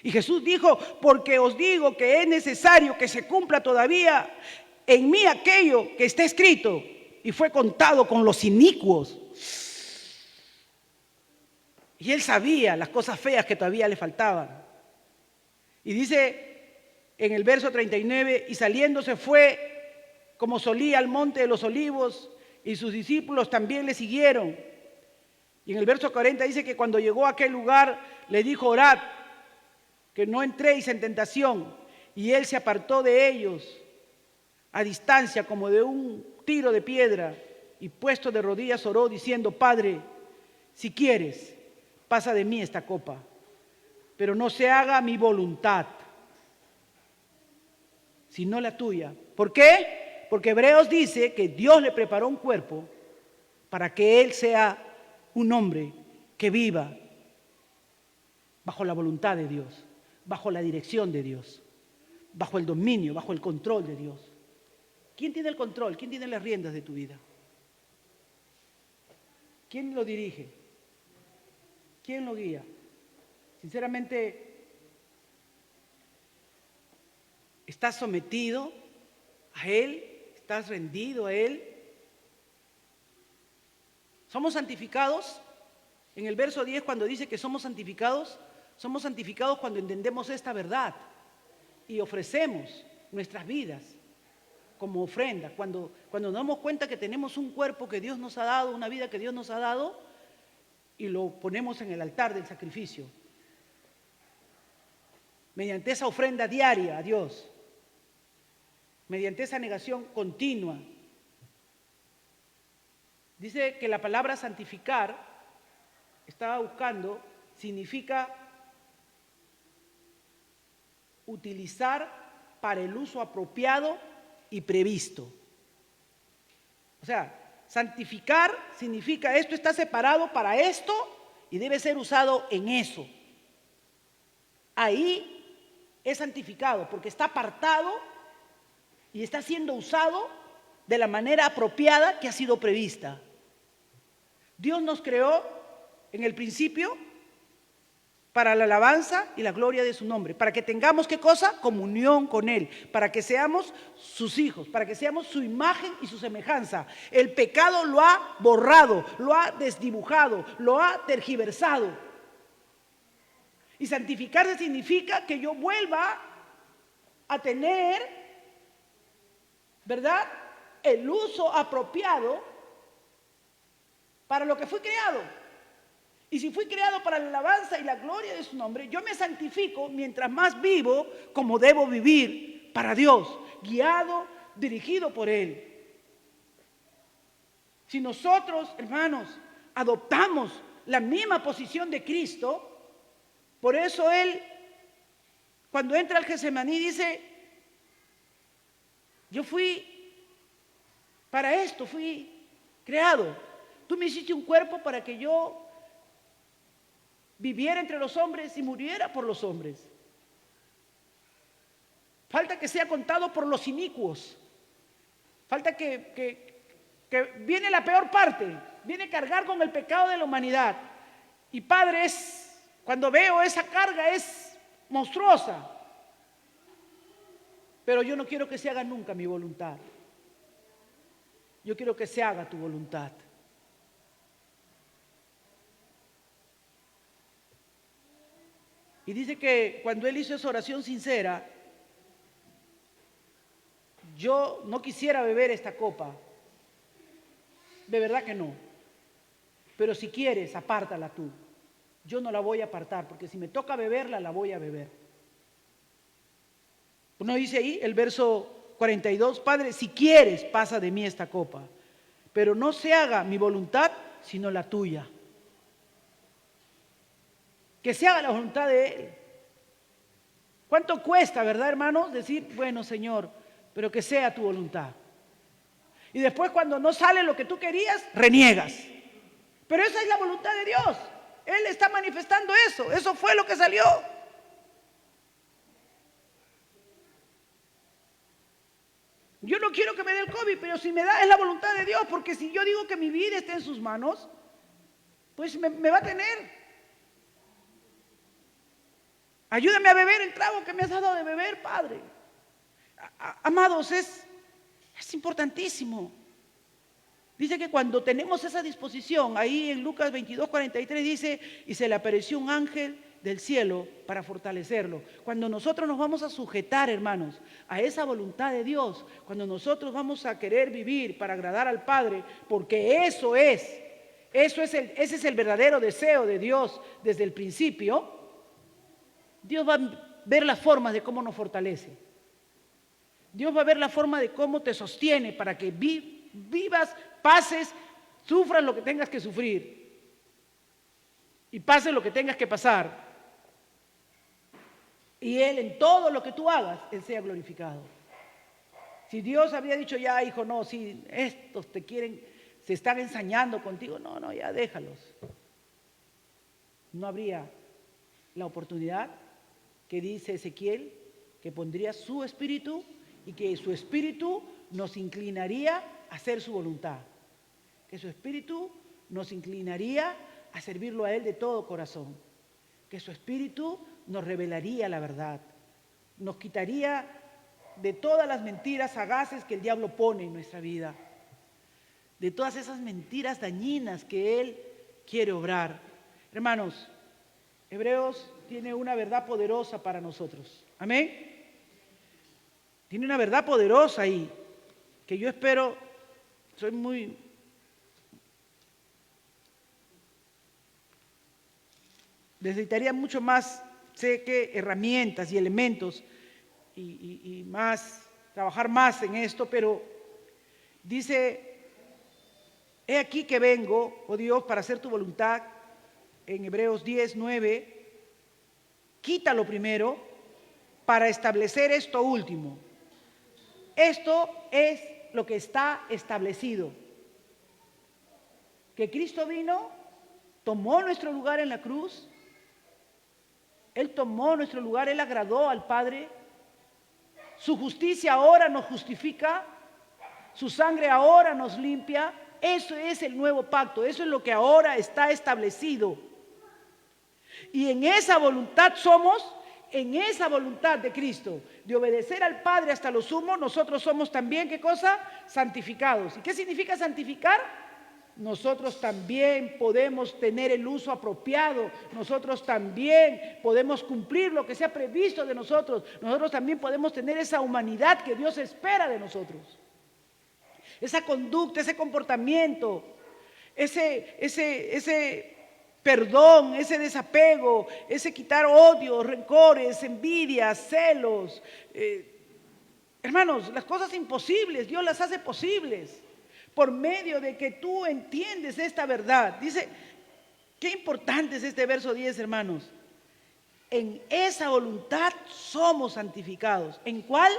Y Jesús dijo, porque os digo que es necesario que se cumpla todavía en mí aquello que está escrito, y fue contado con los inicuos. Y él sabía las cosas feas que todavía le faltaban. Y dice en el verso 39, y saliéndose fue como solía al monte de los olivos, y sus discípulos también le siguieron. Y en el verso 40 dice que cuando llegó a aquel lugar le dijo, orad, que no entréis en tentación. Y él se apartó de ellos a distancia como de un tiro de piedra, y puesto de rodillas oró diciendo, Padre, si quieres, pasa de mí esta copa, pero no se haga mi voluntad, sino la tuya. ¿Por qué? Porque Hebreos dice que Dios le preparó un cuerpo para que él sea un hombre que viva bajo la voluntad de Dios, bajo la dirección de Dios, bajo el dominio, bajo el control de Dios. ¿Quién tiene el control? ¿Quién tiene las riendas de tu vida? ¿Quién lo dirige? ¿Quién lo guía? Sinceramente, ¿estás sometido a Él? ¿Estás rendido a Él? ¿Somos santificados? En el verso 10, cuando dice que somos santificados cuando entendemos esta verdad y ofrecemos nuestras vidas como ofrenda. Cuando nos damos cuenta que tenemos un cuerpo que Dios nos ha dado, una vida que Dios nos ha dado, y lo ponemos en el altar del sacrificio, mediante esa ofrenda diaria a Dios, mediante esa negación continua. Dice que la palabra santificar, estaba buscando, significa utilizar para el uso apropiado y previsto. O sea, santificar significa esto está separado para esto y debe ser usado en eso. Ahí es santificado porque está apartado y está siendo usado de la manera apropiada que ha sido prevista. Dios nos creó en el principio para la alabanza y la gloria de su nombre, para que tengamos, ¿qué cosa? Comunión con Él, para que seamos sus hijos, para que seamos su imagen y su semejanza. El pecado lo ha borrado, lo ha desdibujado, lo ha tergiversado. Y santificarse significa que yo vuelva a tener, ¿verdad?, el uso apropiado para lo que fui creado. Y si fui creado para la alabanza y la gloria de su nombre, yo me santifico mientras más vivo como debo vivir para Dios, guiado, dirigido por Él. Si nosotros, hermanos, adoptamos la misma posición de Cristo, por eso Él, cuando entra al Getsemaní, dice: yo fui para esto, fui creado. Tú me hiciste un cuerpo para que yo viviera entre los hombres y muriera por los hombres. Falta que sea contado por los inicuos. Falta que viene la peor parte, viene cargar con el pecado de la humanidad. Y Padre, cuando veo esa carga es monstruosa. Pero yo no quiero que se haga nunca mi voluntad. Yo quiero que se haga tu voluntad. Y dice que cuando él hizo esa oración sincera, yo no quisiera beber esta copa. De verdad que no. Pero si quieres, apártala tú. Yo no la voy a apartar, porque si me toca beberla, la voy a beber. Uno dice ahí, el verso 42, Padre, si quieres, pasa de mí esta copa, pero no se haga mi voluntad, sino la tuya. Que se haga la voluntad de Él. ¿Cuánto cuesta, verdad, hermanos? Decir, bueno, Señor, pero que sea tu voluntad. Y después, cuando no sale lo que tú querías, reniegas. Pero esa es la voluntad de Dios. Él está manifestando eso. Eso fue lo que salió. Yo no quiero que me dé el COVID, pero si me da es la voluntad de Dios, porque si yo digo que mi vida está en sus manos, pues me va a tener. Ayúdame a beber el trago que me has dado de beber, Padre. Amados, es importantísimo. Dice que cuando tenemos esa disposición, ahí en Lucas 22:43 dice, y se le apareció un ángel del cielo para fortalecerlo. Cuando nosotros nos vamos a sujetar, hermanos, a esa voluntad de Dios, cuando nosotros vamos a querer vivir para agradar al Padre, porque ese es el verdadero deseo de Dios desde el principio, Dios va a ver las formas de cómo nos fortalece. Dios va a ver la forma de cómo te sostiene para que vivas, pases, sufras lo que tengas que sufrir y pases lo que tengas que pasar. Y Él, en todo lo que tú hagas, Él sea glorificado. Si Dios había dicho, ya hijo, no, si estos te quieren, se están ensañando contigo, no, ya déjalos. No habría la oportunidad que dice Ezequiel, que pondría su espíritu y que su espíritu nos inclinaría a hacer su voluntad. Que su espíritu nos inclinaría a servirlo a Él de todo corazón. Que su espíritu nos revelaría la verdad. Nos quitaría de todas las mentiras sagaces que el diablo pone en nuestra vida. De todas esas mentiras dañinas que Él quiere obrar. Hermanos, Hebreos tiene una verdad poderosa para nosotros. Amén. Tiene una verdad poderosa ahí, que yo espero, necesitaría mucho más, sé que herramientas y elementos y más, trabajar más en esto, pero dice, he aquí que vengo, oh Dios, para hacer tu voluntad, en Hebreos 10:9, quítalo primero para establecer esto último. Esto es lo que está establecido. Que Cristo vino, tomó nuestro lugar en la cruz, Él tomó nuestro lugar, Él agradó al Padre, su justicia ahora nos justifica, su sangre ahora nos limpia. Eso es el nuevo pacto, eso es lo que ahora está establecido. Y en esa voluntad somos, en esa voluntad de Cristo, de obedecer al Padre hasta lo sumo, nosotros somos también, ¿qué cosa? Santificados. ¿Y qué significa santificar? Nosotros también podemos tener el uso apropiado, nosotros también podemos cumplir lo que se ha previsto de nosotros, nosotros también podemos tener esa humanidad que Dios espera de nosotros. Esa conducta, ese comportamiento, ese perdón, ese desapego, ese quitar odios, rencores, envidias, celos. Hermanos, las cosas imposibles, Dios las hace posibles por medio de que tú entiendes esta verdad. Dice, qué importante es este verso 10, hermanos. En esa voluntad somos santificados. ¿En cuál?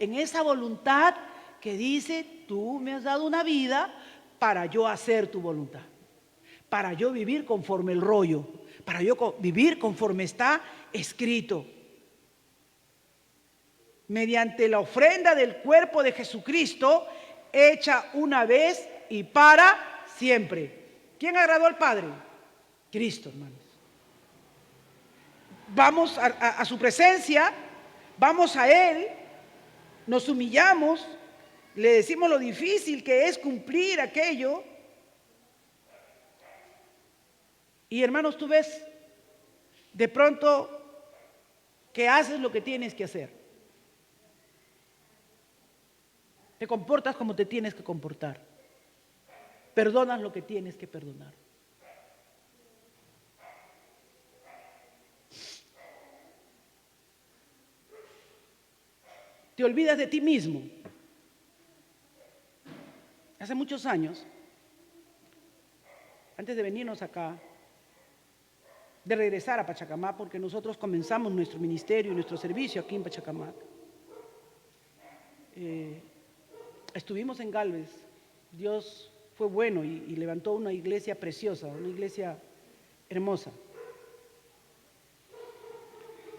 En esa voluntad que dice, tú me has dado una vida para yo hacer tu voluntad, para yo vivir conforme el rollo, para yo vivir conforme está escrito. Mediante la ofrenda del cuerpo de Jesucristo, hecha una vez y para siempre. ¿Quién agradó al Padre? Cristo, hermanos. Vamos a su presencia, vamos a Él, nos humillamos, le decimos lo difícil que es cumplir aquello. Y hermanos, tú ves de pronto que haces lo que tienes que hacer. Te comportas como te tienes que comportar. Perdonas lo que tienes que perdonar. Te olvidas de ti mismo. Hace muchos años, antes de venirnos acá, de regresar a Pachacamac, porque nosotros comenzamos nuestro ministerio y nuestro servicio aquí en Pachacamac. Estuvimos en Galvez. Dios fue bueno y levantó una iglesia preciosa, una iglesia hermosa.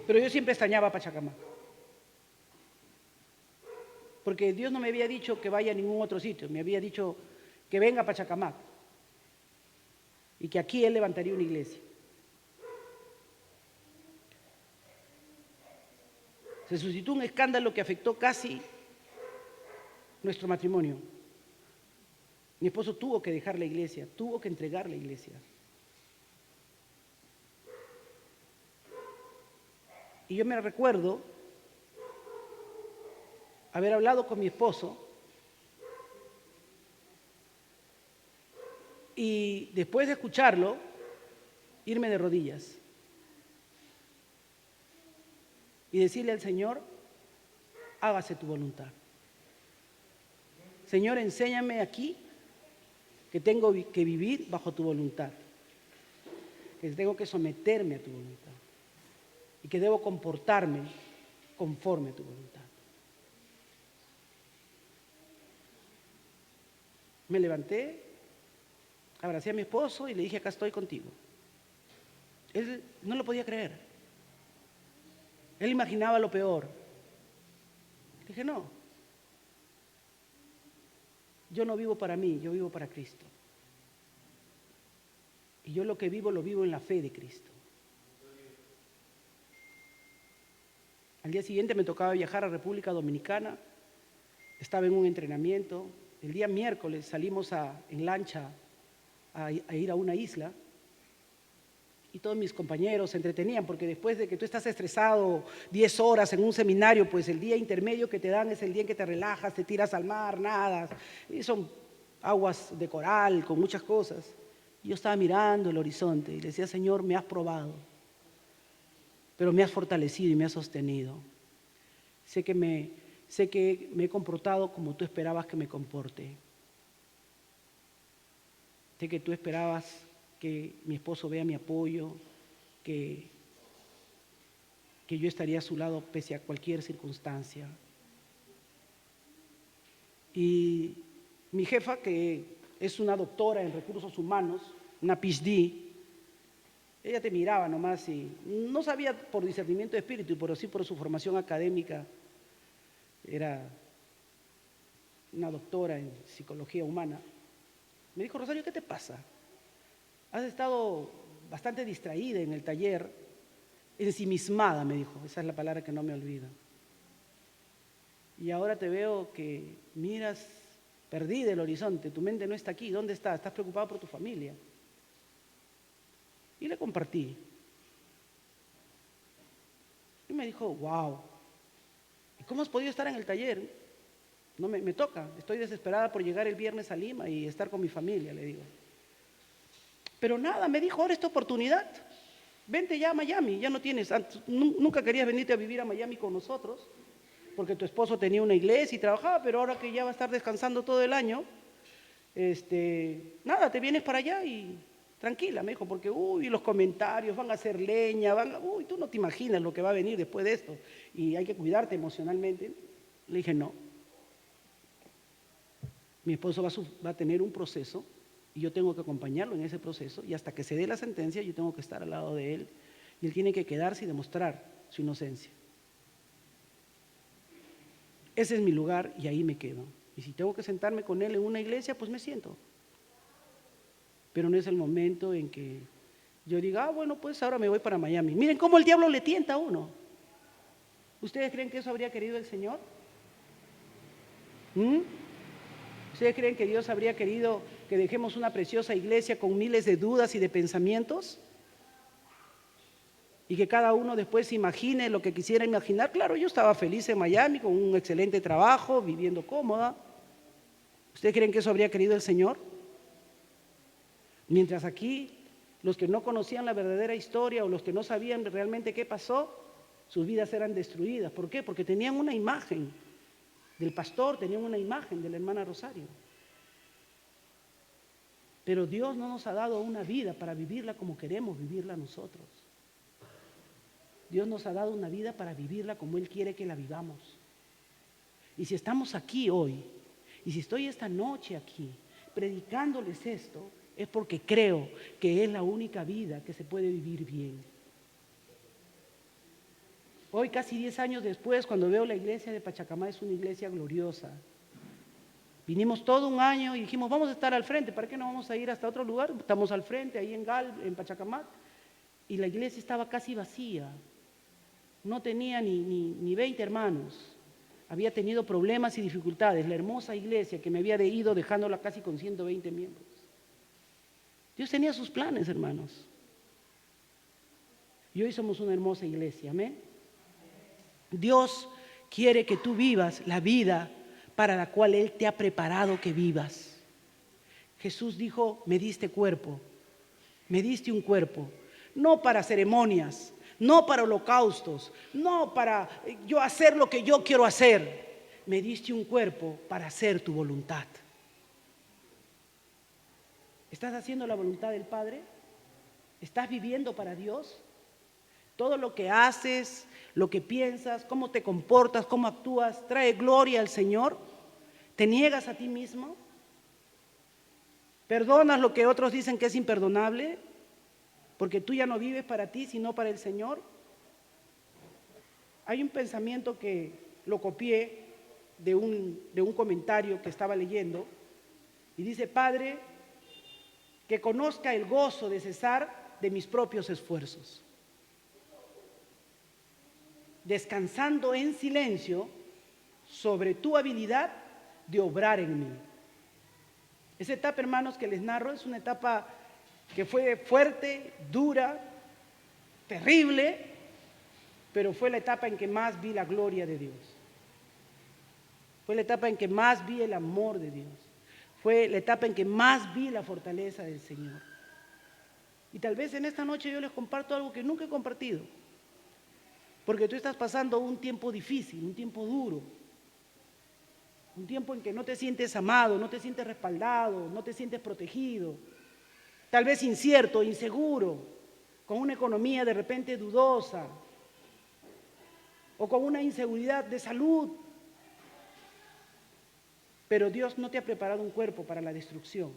Pero yo siempre extrañaba a Pachacamac, porque Dios no me había dicho que vaya a ningún otro sitio, me había dicho que venga a Pachacamac y que aquí Él levantaría una iglesia. Se suscitó un escándalo que afectó casi nuestro matrimonio. Mi esposo tuvo que dejar la iglesia, tuvo que entregar la iglesia. Y yo me recuerdo haber hablado con mi esposo y después de escucharlo, irme de rodillas y decirle al Señor, hágase tu voluntad. Señor, enséñame aquí que tengo que vivir bajo tu voluntad, que tengo que someterme a tu voluntad y que debo comportarme conforme a tu voluntad. Me levanté, abracé a mi esposo y le dije, acá estoy contigo. Él no lo podía creer. Él imaginaba lo peor. Le dije, no. Yo no vivo para mí, yo vivo para Cristo. Y yo lo que vivo, lo vivo en la fe de Cristo. Al día siguiente me tocaba viajar a República Dominicana. Estaba en un entrenamiento. El día miércoles salimos en lancha a ir a una isla. Y todos mis compañeros se entretenían, porque después de que tú estás estresado 10 horas en un seminario, pues el día intermedio que te dan es el día en que te relajas, te tiras al mar, nadas, y son aguas de coral, con muchas cosas. Y yo estaba mirando el horizonte y le decía, Señor, me has probado, pero me has fortalecido y me has sostenido. Sé que me he comportado como tú esperabas que me comporte. Sé que tú esperabas que mi esposo vea mi apoyo, que yo estaría a su lado pese a cualquier circunstancia. Y mi jefa, que es una doctora en recursos humanos, una PhD, ella te miraba nomás y no sabía por discernimiento de espíritu, pero sí por su formación académica. Era una doctora en psicología humana. Me dijo, Rosario, ¿qué te pasa? Has estado bastante distraída en el taller, ensimismada, me dijo, esa es la palabra que no me olvido. Y ahora te veo que miras perdida el horizonte, tu mente no está aquí, ¿dónde estás? Estás preocupado por tu familia. Y le compartí. Y me dijo, wow, ¿y cómo has podido estar en el taller? No me toca, estoy desesperada por llegar el viernes a Lima y estar con mi familia, le digo. Pero nada, me dijo, ahora es tu oportunidad. Vente ya a Miami, ya no tienes, nunca querías venirte a vivir a Miami con nosotros, porque tu esposo tenía una iglesia y trabajaba, pero ahora que ya va a estar descansando todo el año, nada, te vienes para allá y tranquila, me dijo, porque los comentarios van a hacer leña, tú no te imaginas lo que va a venir después de esto, y hay que cuidarte emocionalmente. Le dije, no. Mi esposo va a tener un proceso y yo tengo que acompañarlo en ese proceso, y hasta que se dé la sentencia yo tengo que estar al lado de él, y él tiene que quedarse y demostrar su inocencia. Ese es mi lugar y ahí me quedo. Y si tengo que sentarme con él en una iglesia, pues me siento. Pero no es el momento en que yo diga, bueno, pues ahora me voy para Miami. Miren cómo el diablo le tienta a uno. ¿Ustedes creen que eso habría querido el Señor? ¿Ustedes creen que Dios habría querido que dejemos una preciosa iglesia con miles de dudas y de pensamientos? Y que cada uno después imagine lo que quisiera imaginar. Claro, yo estaba feliz en Miami, con un excelente trabajo, viviendo cómoda. ¿Ustedes creen que eso habría querido el Señor? Mientras aquí, los que no conocían la verdadera historia o los que no sabían realmente qué pasó, sus vidas eran destruidas. ¿Por qué? Porque tenían una imagen del pastor, tenían una imagen de la hermana Rosario. Pero Dios no nos ha dado una vida para vivirla como queremos vivirla nosotros. Dios nos ha dado una vida para vivirla como Él quiere que la vivamos. Y si estamos aquí hoy, y si estoy esta noche aquí predicándoles esto, es porque creo que es la única vida que se puede vivir bien. Hoy, casi 10 años después, cuando veo la iglesia de Pachacamac, es una iglesia gloriosa. Vinimos todo un año y dijimos, vamos a estar al frente, ¿para qué no vamos a ir hasta otro lugar? Estamos al frente, ahí en Pachacamac, y la iglesia estaba casi vacía. No tenía ni 20 hermanos. Había tenido problemas y dificultades. La hermosa iglesia que me había ido dejándola casi con 120 miembros. Dios tenía sus planes, hermanos. Y hoy somos una hermosa iglesia, amén. Dios quiere que tú vivas la vida para la cual Él te ha preparado que vivas. Jesús dijo, me diste cuerpo, me diste un cuerpo, no para ceremonias, no para holocaustos, no para yo hacer lo que yo quiero hacer. Me diste un cuerpo para hacer tu voluntad. ¿Estás haciendo la voluntad del Padre? ¿Estás viviendo para Dios? Todo lo que haces, lo que piensas, cómo te comportas, cómo actúas, ¿trae gloria al Señor? ¿Te niegas a ti mismo? ¿Perdonas lo que otros dicen que es imperdonable? Porque tú ya no vives para ti, sino para el Señor. Hay un pensamiento que lo copié de un comentario que estaba leyendo y dice, Padre, que conozca el gozo de cesar de mis propios esfuerzos, descansando en silencio sobre tu habilidad de obrar en mí. Esa etapa, hermanos, que les narro es una etapa que fue fuerte, dura, terrible, pero fue la etapa en que más vi la gloria de Dios. Fue la etapa en que más vi el amor de Dios. Fue la etapa en que más vi la fortaleza del Señor. Y tal vez en esta noche yo les comparto algo que nunca he compartido. Porque tú estás pasando un tiempo difícil, un tiempo duro. Un tiempo en que no te sientes amado, no te sientes respaldado, no te sientes protegido. Tal vez incierto, inseguro, con una economía de repente dudosa. O con una inseguridad de salud. Pero Dios no te ha preparado un cuerpo para la destrucción,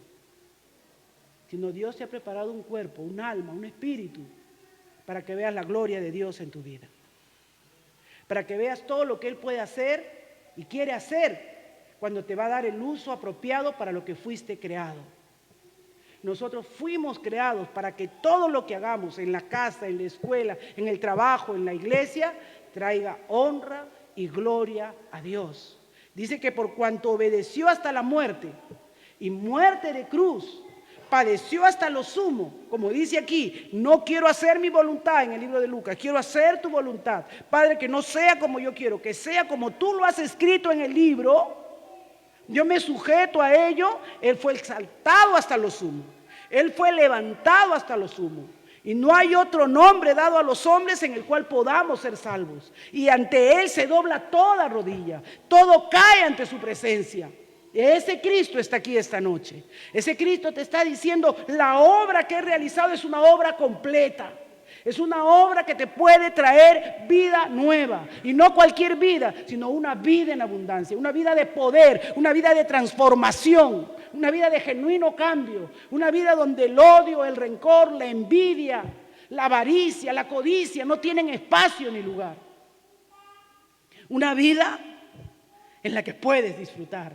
sino Dios te ha preparado un cuerpo, un alma, un espíritu, para que veas la gloria de Dios en tu vida. Para que veas todo lo que Él puede hacer y quiere hacer cuando te va a dar el uso apropiado para lo que fuiste creado. Nosotros fuimos creados para que todo lo que hagamos en la casa, en la escuela, en el trabajo, en la iglesia, traiga honra y gloria a Dios. Dice que por cuanto obedeció hasta la muerte, y muerte de cruz, padeció hasta lo sumo, como dice aquí, no quiero hacer mi voluntad en el libro de Lucas, quiero hacer tu voluntad. Padre, que no sea como yo quiero, que sea como tú lo has escrito en el libro. Yo me sujeto a ello. Él fue exaltado hasta lo sumo. Él fue levantado hasta lo sumo. Y no hay otro nombre dado a los hombres en el cual podamos ser salvos. Y ante Él se dobla toda rodilla. Todo cae ante su presencia. Ese Cristo está aquí esta noche. Ese Cristo te está diciendo: la obra que he realizado es una obra completa. Es una obra que te puede traer vida nueva. Y no cualquier vida, sino una vida en abundancia. Una vida de poder, una vida de transformación, una vida de genuino cambio. Una vida donde el odio, el rencor, la envidia, la avaricia, la codicia no tienen espacio ni lugar. Una vida en la que puedes disfrutar,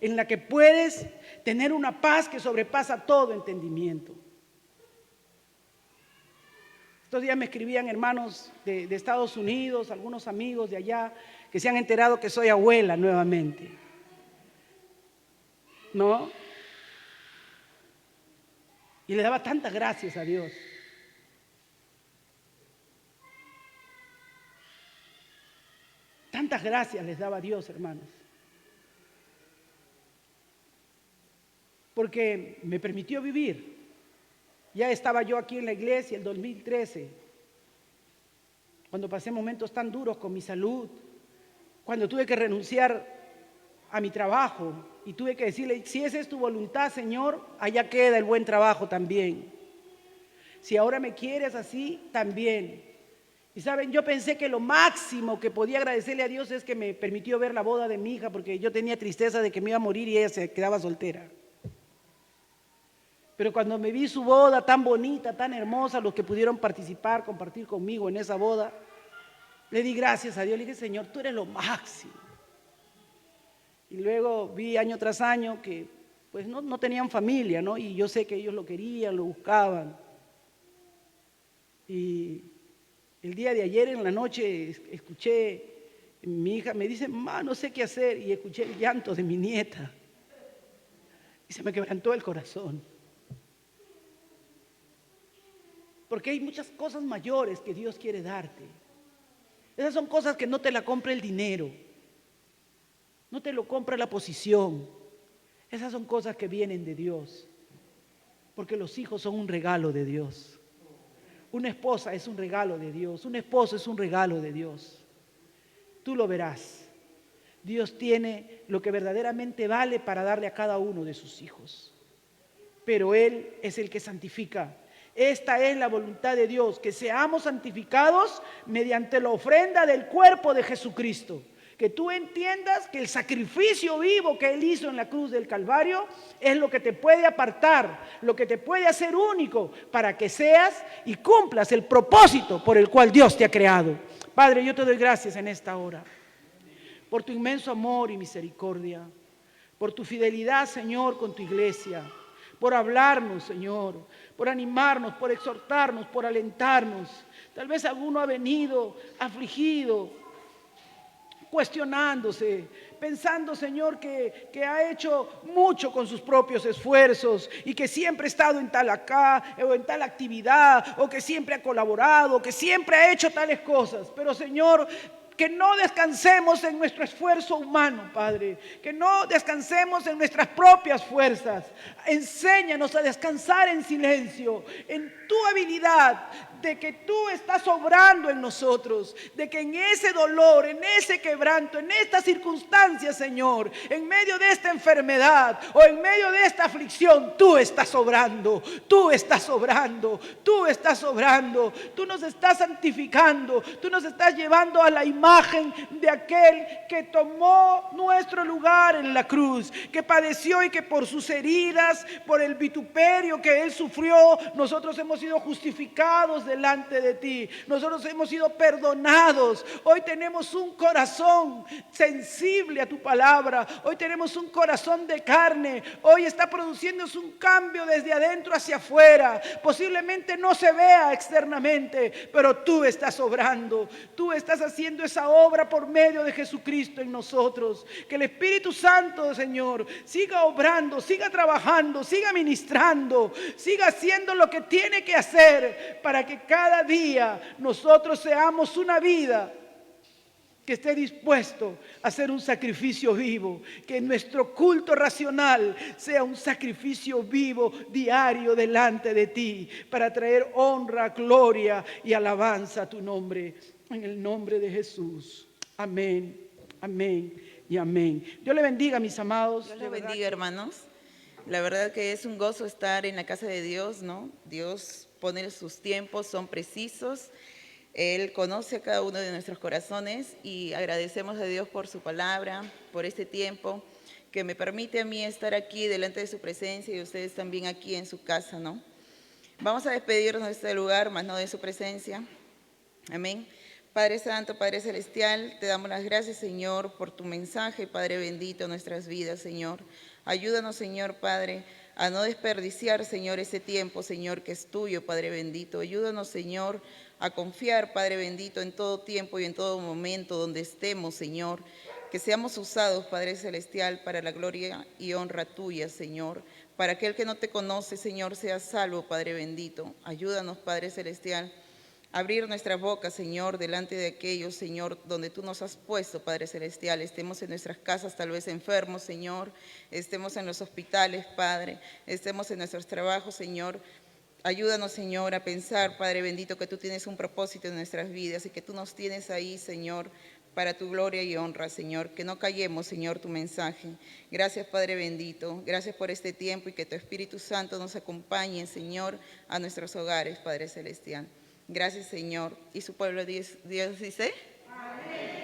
en la que puedes tener una paz que sobrepasa todo entendimiento. Estos días me escribían hermanos de Estados Unidos, algunos amigos de allá, que se han enterado que soy abuela nuevamente. ¿No? Y le daba tantas gracias a Dios. Tantas gracias les daba a Dios, hermanos. Porque me permitió vivir. Ya estaba yo aquí en la iglesia el 2013, cuando pasé momentos tan duros con mi salud, cuando tuve que renunciar a mi trabajo y tuve que decirle: si esa es tu voluntad, Señor, allá queda el buen trabajo también. Si ahora me quieres así, también. Y saben, yo pensé que lo máximo que podía agradecerle a Dios es que me permitió ver la boda de mi hija, porque yo tenía tristeza de que me iba a morir y ella se quedaba soltera. Pero cuando me vi su boda tan bonita, tan hermosa, los que pudieron participar, compartir conmigo en esa boda, le di gracias a Dios. Le dije: Señor, tú eres lo máximo. Y luego vi año tras año que pues no tenían familia, ¿no? Y yo sé que ellos lo querían, lo buscaban. Y el día de ayer en la noche escuché, mi hija me dice: mamá, no sé qué hacer. Y escuché el llanto de mi nieta. Y se me quebrantó el corazón. Porque hay muchas cosas mayores que Dios quiere darte. Esas son cosas que no te la compra el dinero, no te lo compra la posición. Esas son cosas que vienen de Dios. Porque los hijos son un regalo de Dios. Una esposa es un regalo de Dios. Un esposo es un regalo de Dios. Tú lo verás. Dios tiene lo que verdaderamente vale para darle a cada uno de sus hijos. Pero Él es el que santifica. Esta es la voluntad de Dios, que seamos santificados mediante la ofrenda del cuerpo de Jesucristo. Que tú entiendas que el sacrificio vivo que Él hizo en la cruz del Calvario es lo que te puede apartar, lo que te puede hacer único para que seas y cumplas el propósito por el cual Dios te ha creado. Padre, yo te doy gracias en esta hora por tu inmenso amor y misericordia, por tu fidelidad, Señor, con tu iglesia, por hablarnos, Señor, por animarnos, por exhortarnos, por alentarnos. Tal vez alguno ha venido afligido, cuestionándose, pensando, Señor, que ha hecho mucho con sus propios esfuerzos y que siempre ha estado en tal acá o en tal actividad, o que siempre ha colaborado, o que siempre ha hecho tales cosas. Pero, Señor, que no descansemos en nuestro esfuerzo humano, Padre. Que no descansemos en nuestras propias fuerzas. Enséñanos a descansar en silencio, en tu habilidad, de que tú estás obrando en nosotros, de que en ese dolor, en ese quebranto, en estas circunstancias, Señor, en medio de esta enfermedad o en medio de esta aflicción, tú estás obrando, tú estás obrando, tú estás obrando, tú nos estás santificando, tú nos estás llevando a la imagen imagen de aquel que tomó nuestro lugar en la cruz, que padeció y que por sus heridas, por el vituperio que Él sufrió, nosotros hemos sido justificados delante de ti. Nosotros hemos sido perdonados. Hoy tenemos un corazón sensible a tu palabra. Hoy tenemos un corazón de carne. Hoy está produciéndose un cambio desde adentro hacia afuera. Posiblemente no se vea externamente, pero tú estás obrando. Tú estás haciendo esa obra por medio de Jesucristo en nosotros. Que el Espíritu Santo, Señor, siga obrando, siga trabajando, siga ministrando, siga haciendo lo que tiene que hacer para que cada día nosotros seamos una vida que esté dispuesto a hacer un sacrificio vivo, que nuestro culto racional sea un sacrificio vivo diario delante de ti, para traer honra, gloria y alabanza a tu nombre, en el nombre de Jesús. Amén, amén y amén. Dios le bendiga, mis amados. Dios les bendiga, hermanos. La verdad que es un gozo estar en la casa de Dios, ¿no? Dios pone sus tiempos, son precisos. Él conoce a cada uno de nuestros corazones y agradecemos a Dios por su palabra, por este tiempo que me permite a mí estar aquí delante de su presencia y ustedes también aquí en su casa, ¿no? Vamos a despedirnos de este lugar, más no de su presencia. Amén. Padre Santo, Padre Celestial, te damos las gracias, Señor, por tu mensaje, Padre bendito, en nuestras vidas, Señor. Ayúdanos, Señor, Padre, a no desperdiciar, Señor, ese tiempo, Señor, que es tuyo, Padre bendito. Ayúdanos, Señor, a confiar, Padre bendito, en todo tiempo y en todo momento donde estemos, Señor. Que seamos usados, Padre Celestial, para la gloria y honra tuya, Señor. Para aquel que no te conoce, Señor, sea salvo, Padre bendito. Ayúdanos, Padre Celestial, abrir nuestras bocas, Señor, delante de aquellos, Señor, donde tú nos has puesto, Padre Celestial. Estemos en nuestras casas, tal vez enfermos, Señor. Estemos en los hospitales, Padre. Estemos en nuestros trabajos, Señor. Ayúdanos, Señor, a pensar, Padre bendito, que tú tienes un propósito en nuestras vidas y que tú nos tienes ahí, Señor, para tu gloria y honra, Señor. Que no callemos, Señor, tu mensaje. Gracias, Padre bendito. Gracias por este tiempo y que tu Espíritu Santo nos acompañe, Señor, a nuestros hogares, Padre Celestial. Gracias, Señor. ¿Y su pueblo Dios dice? Amén.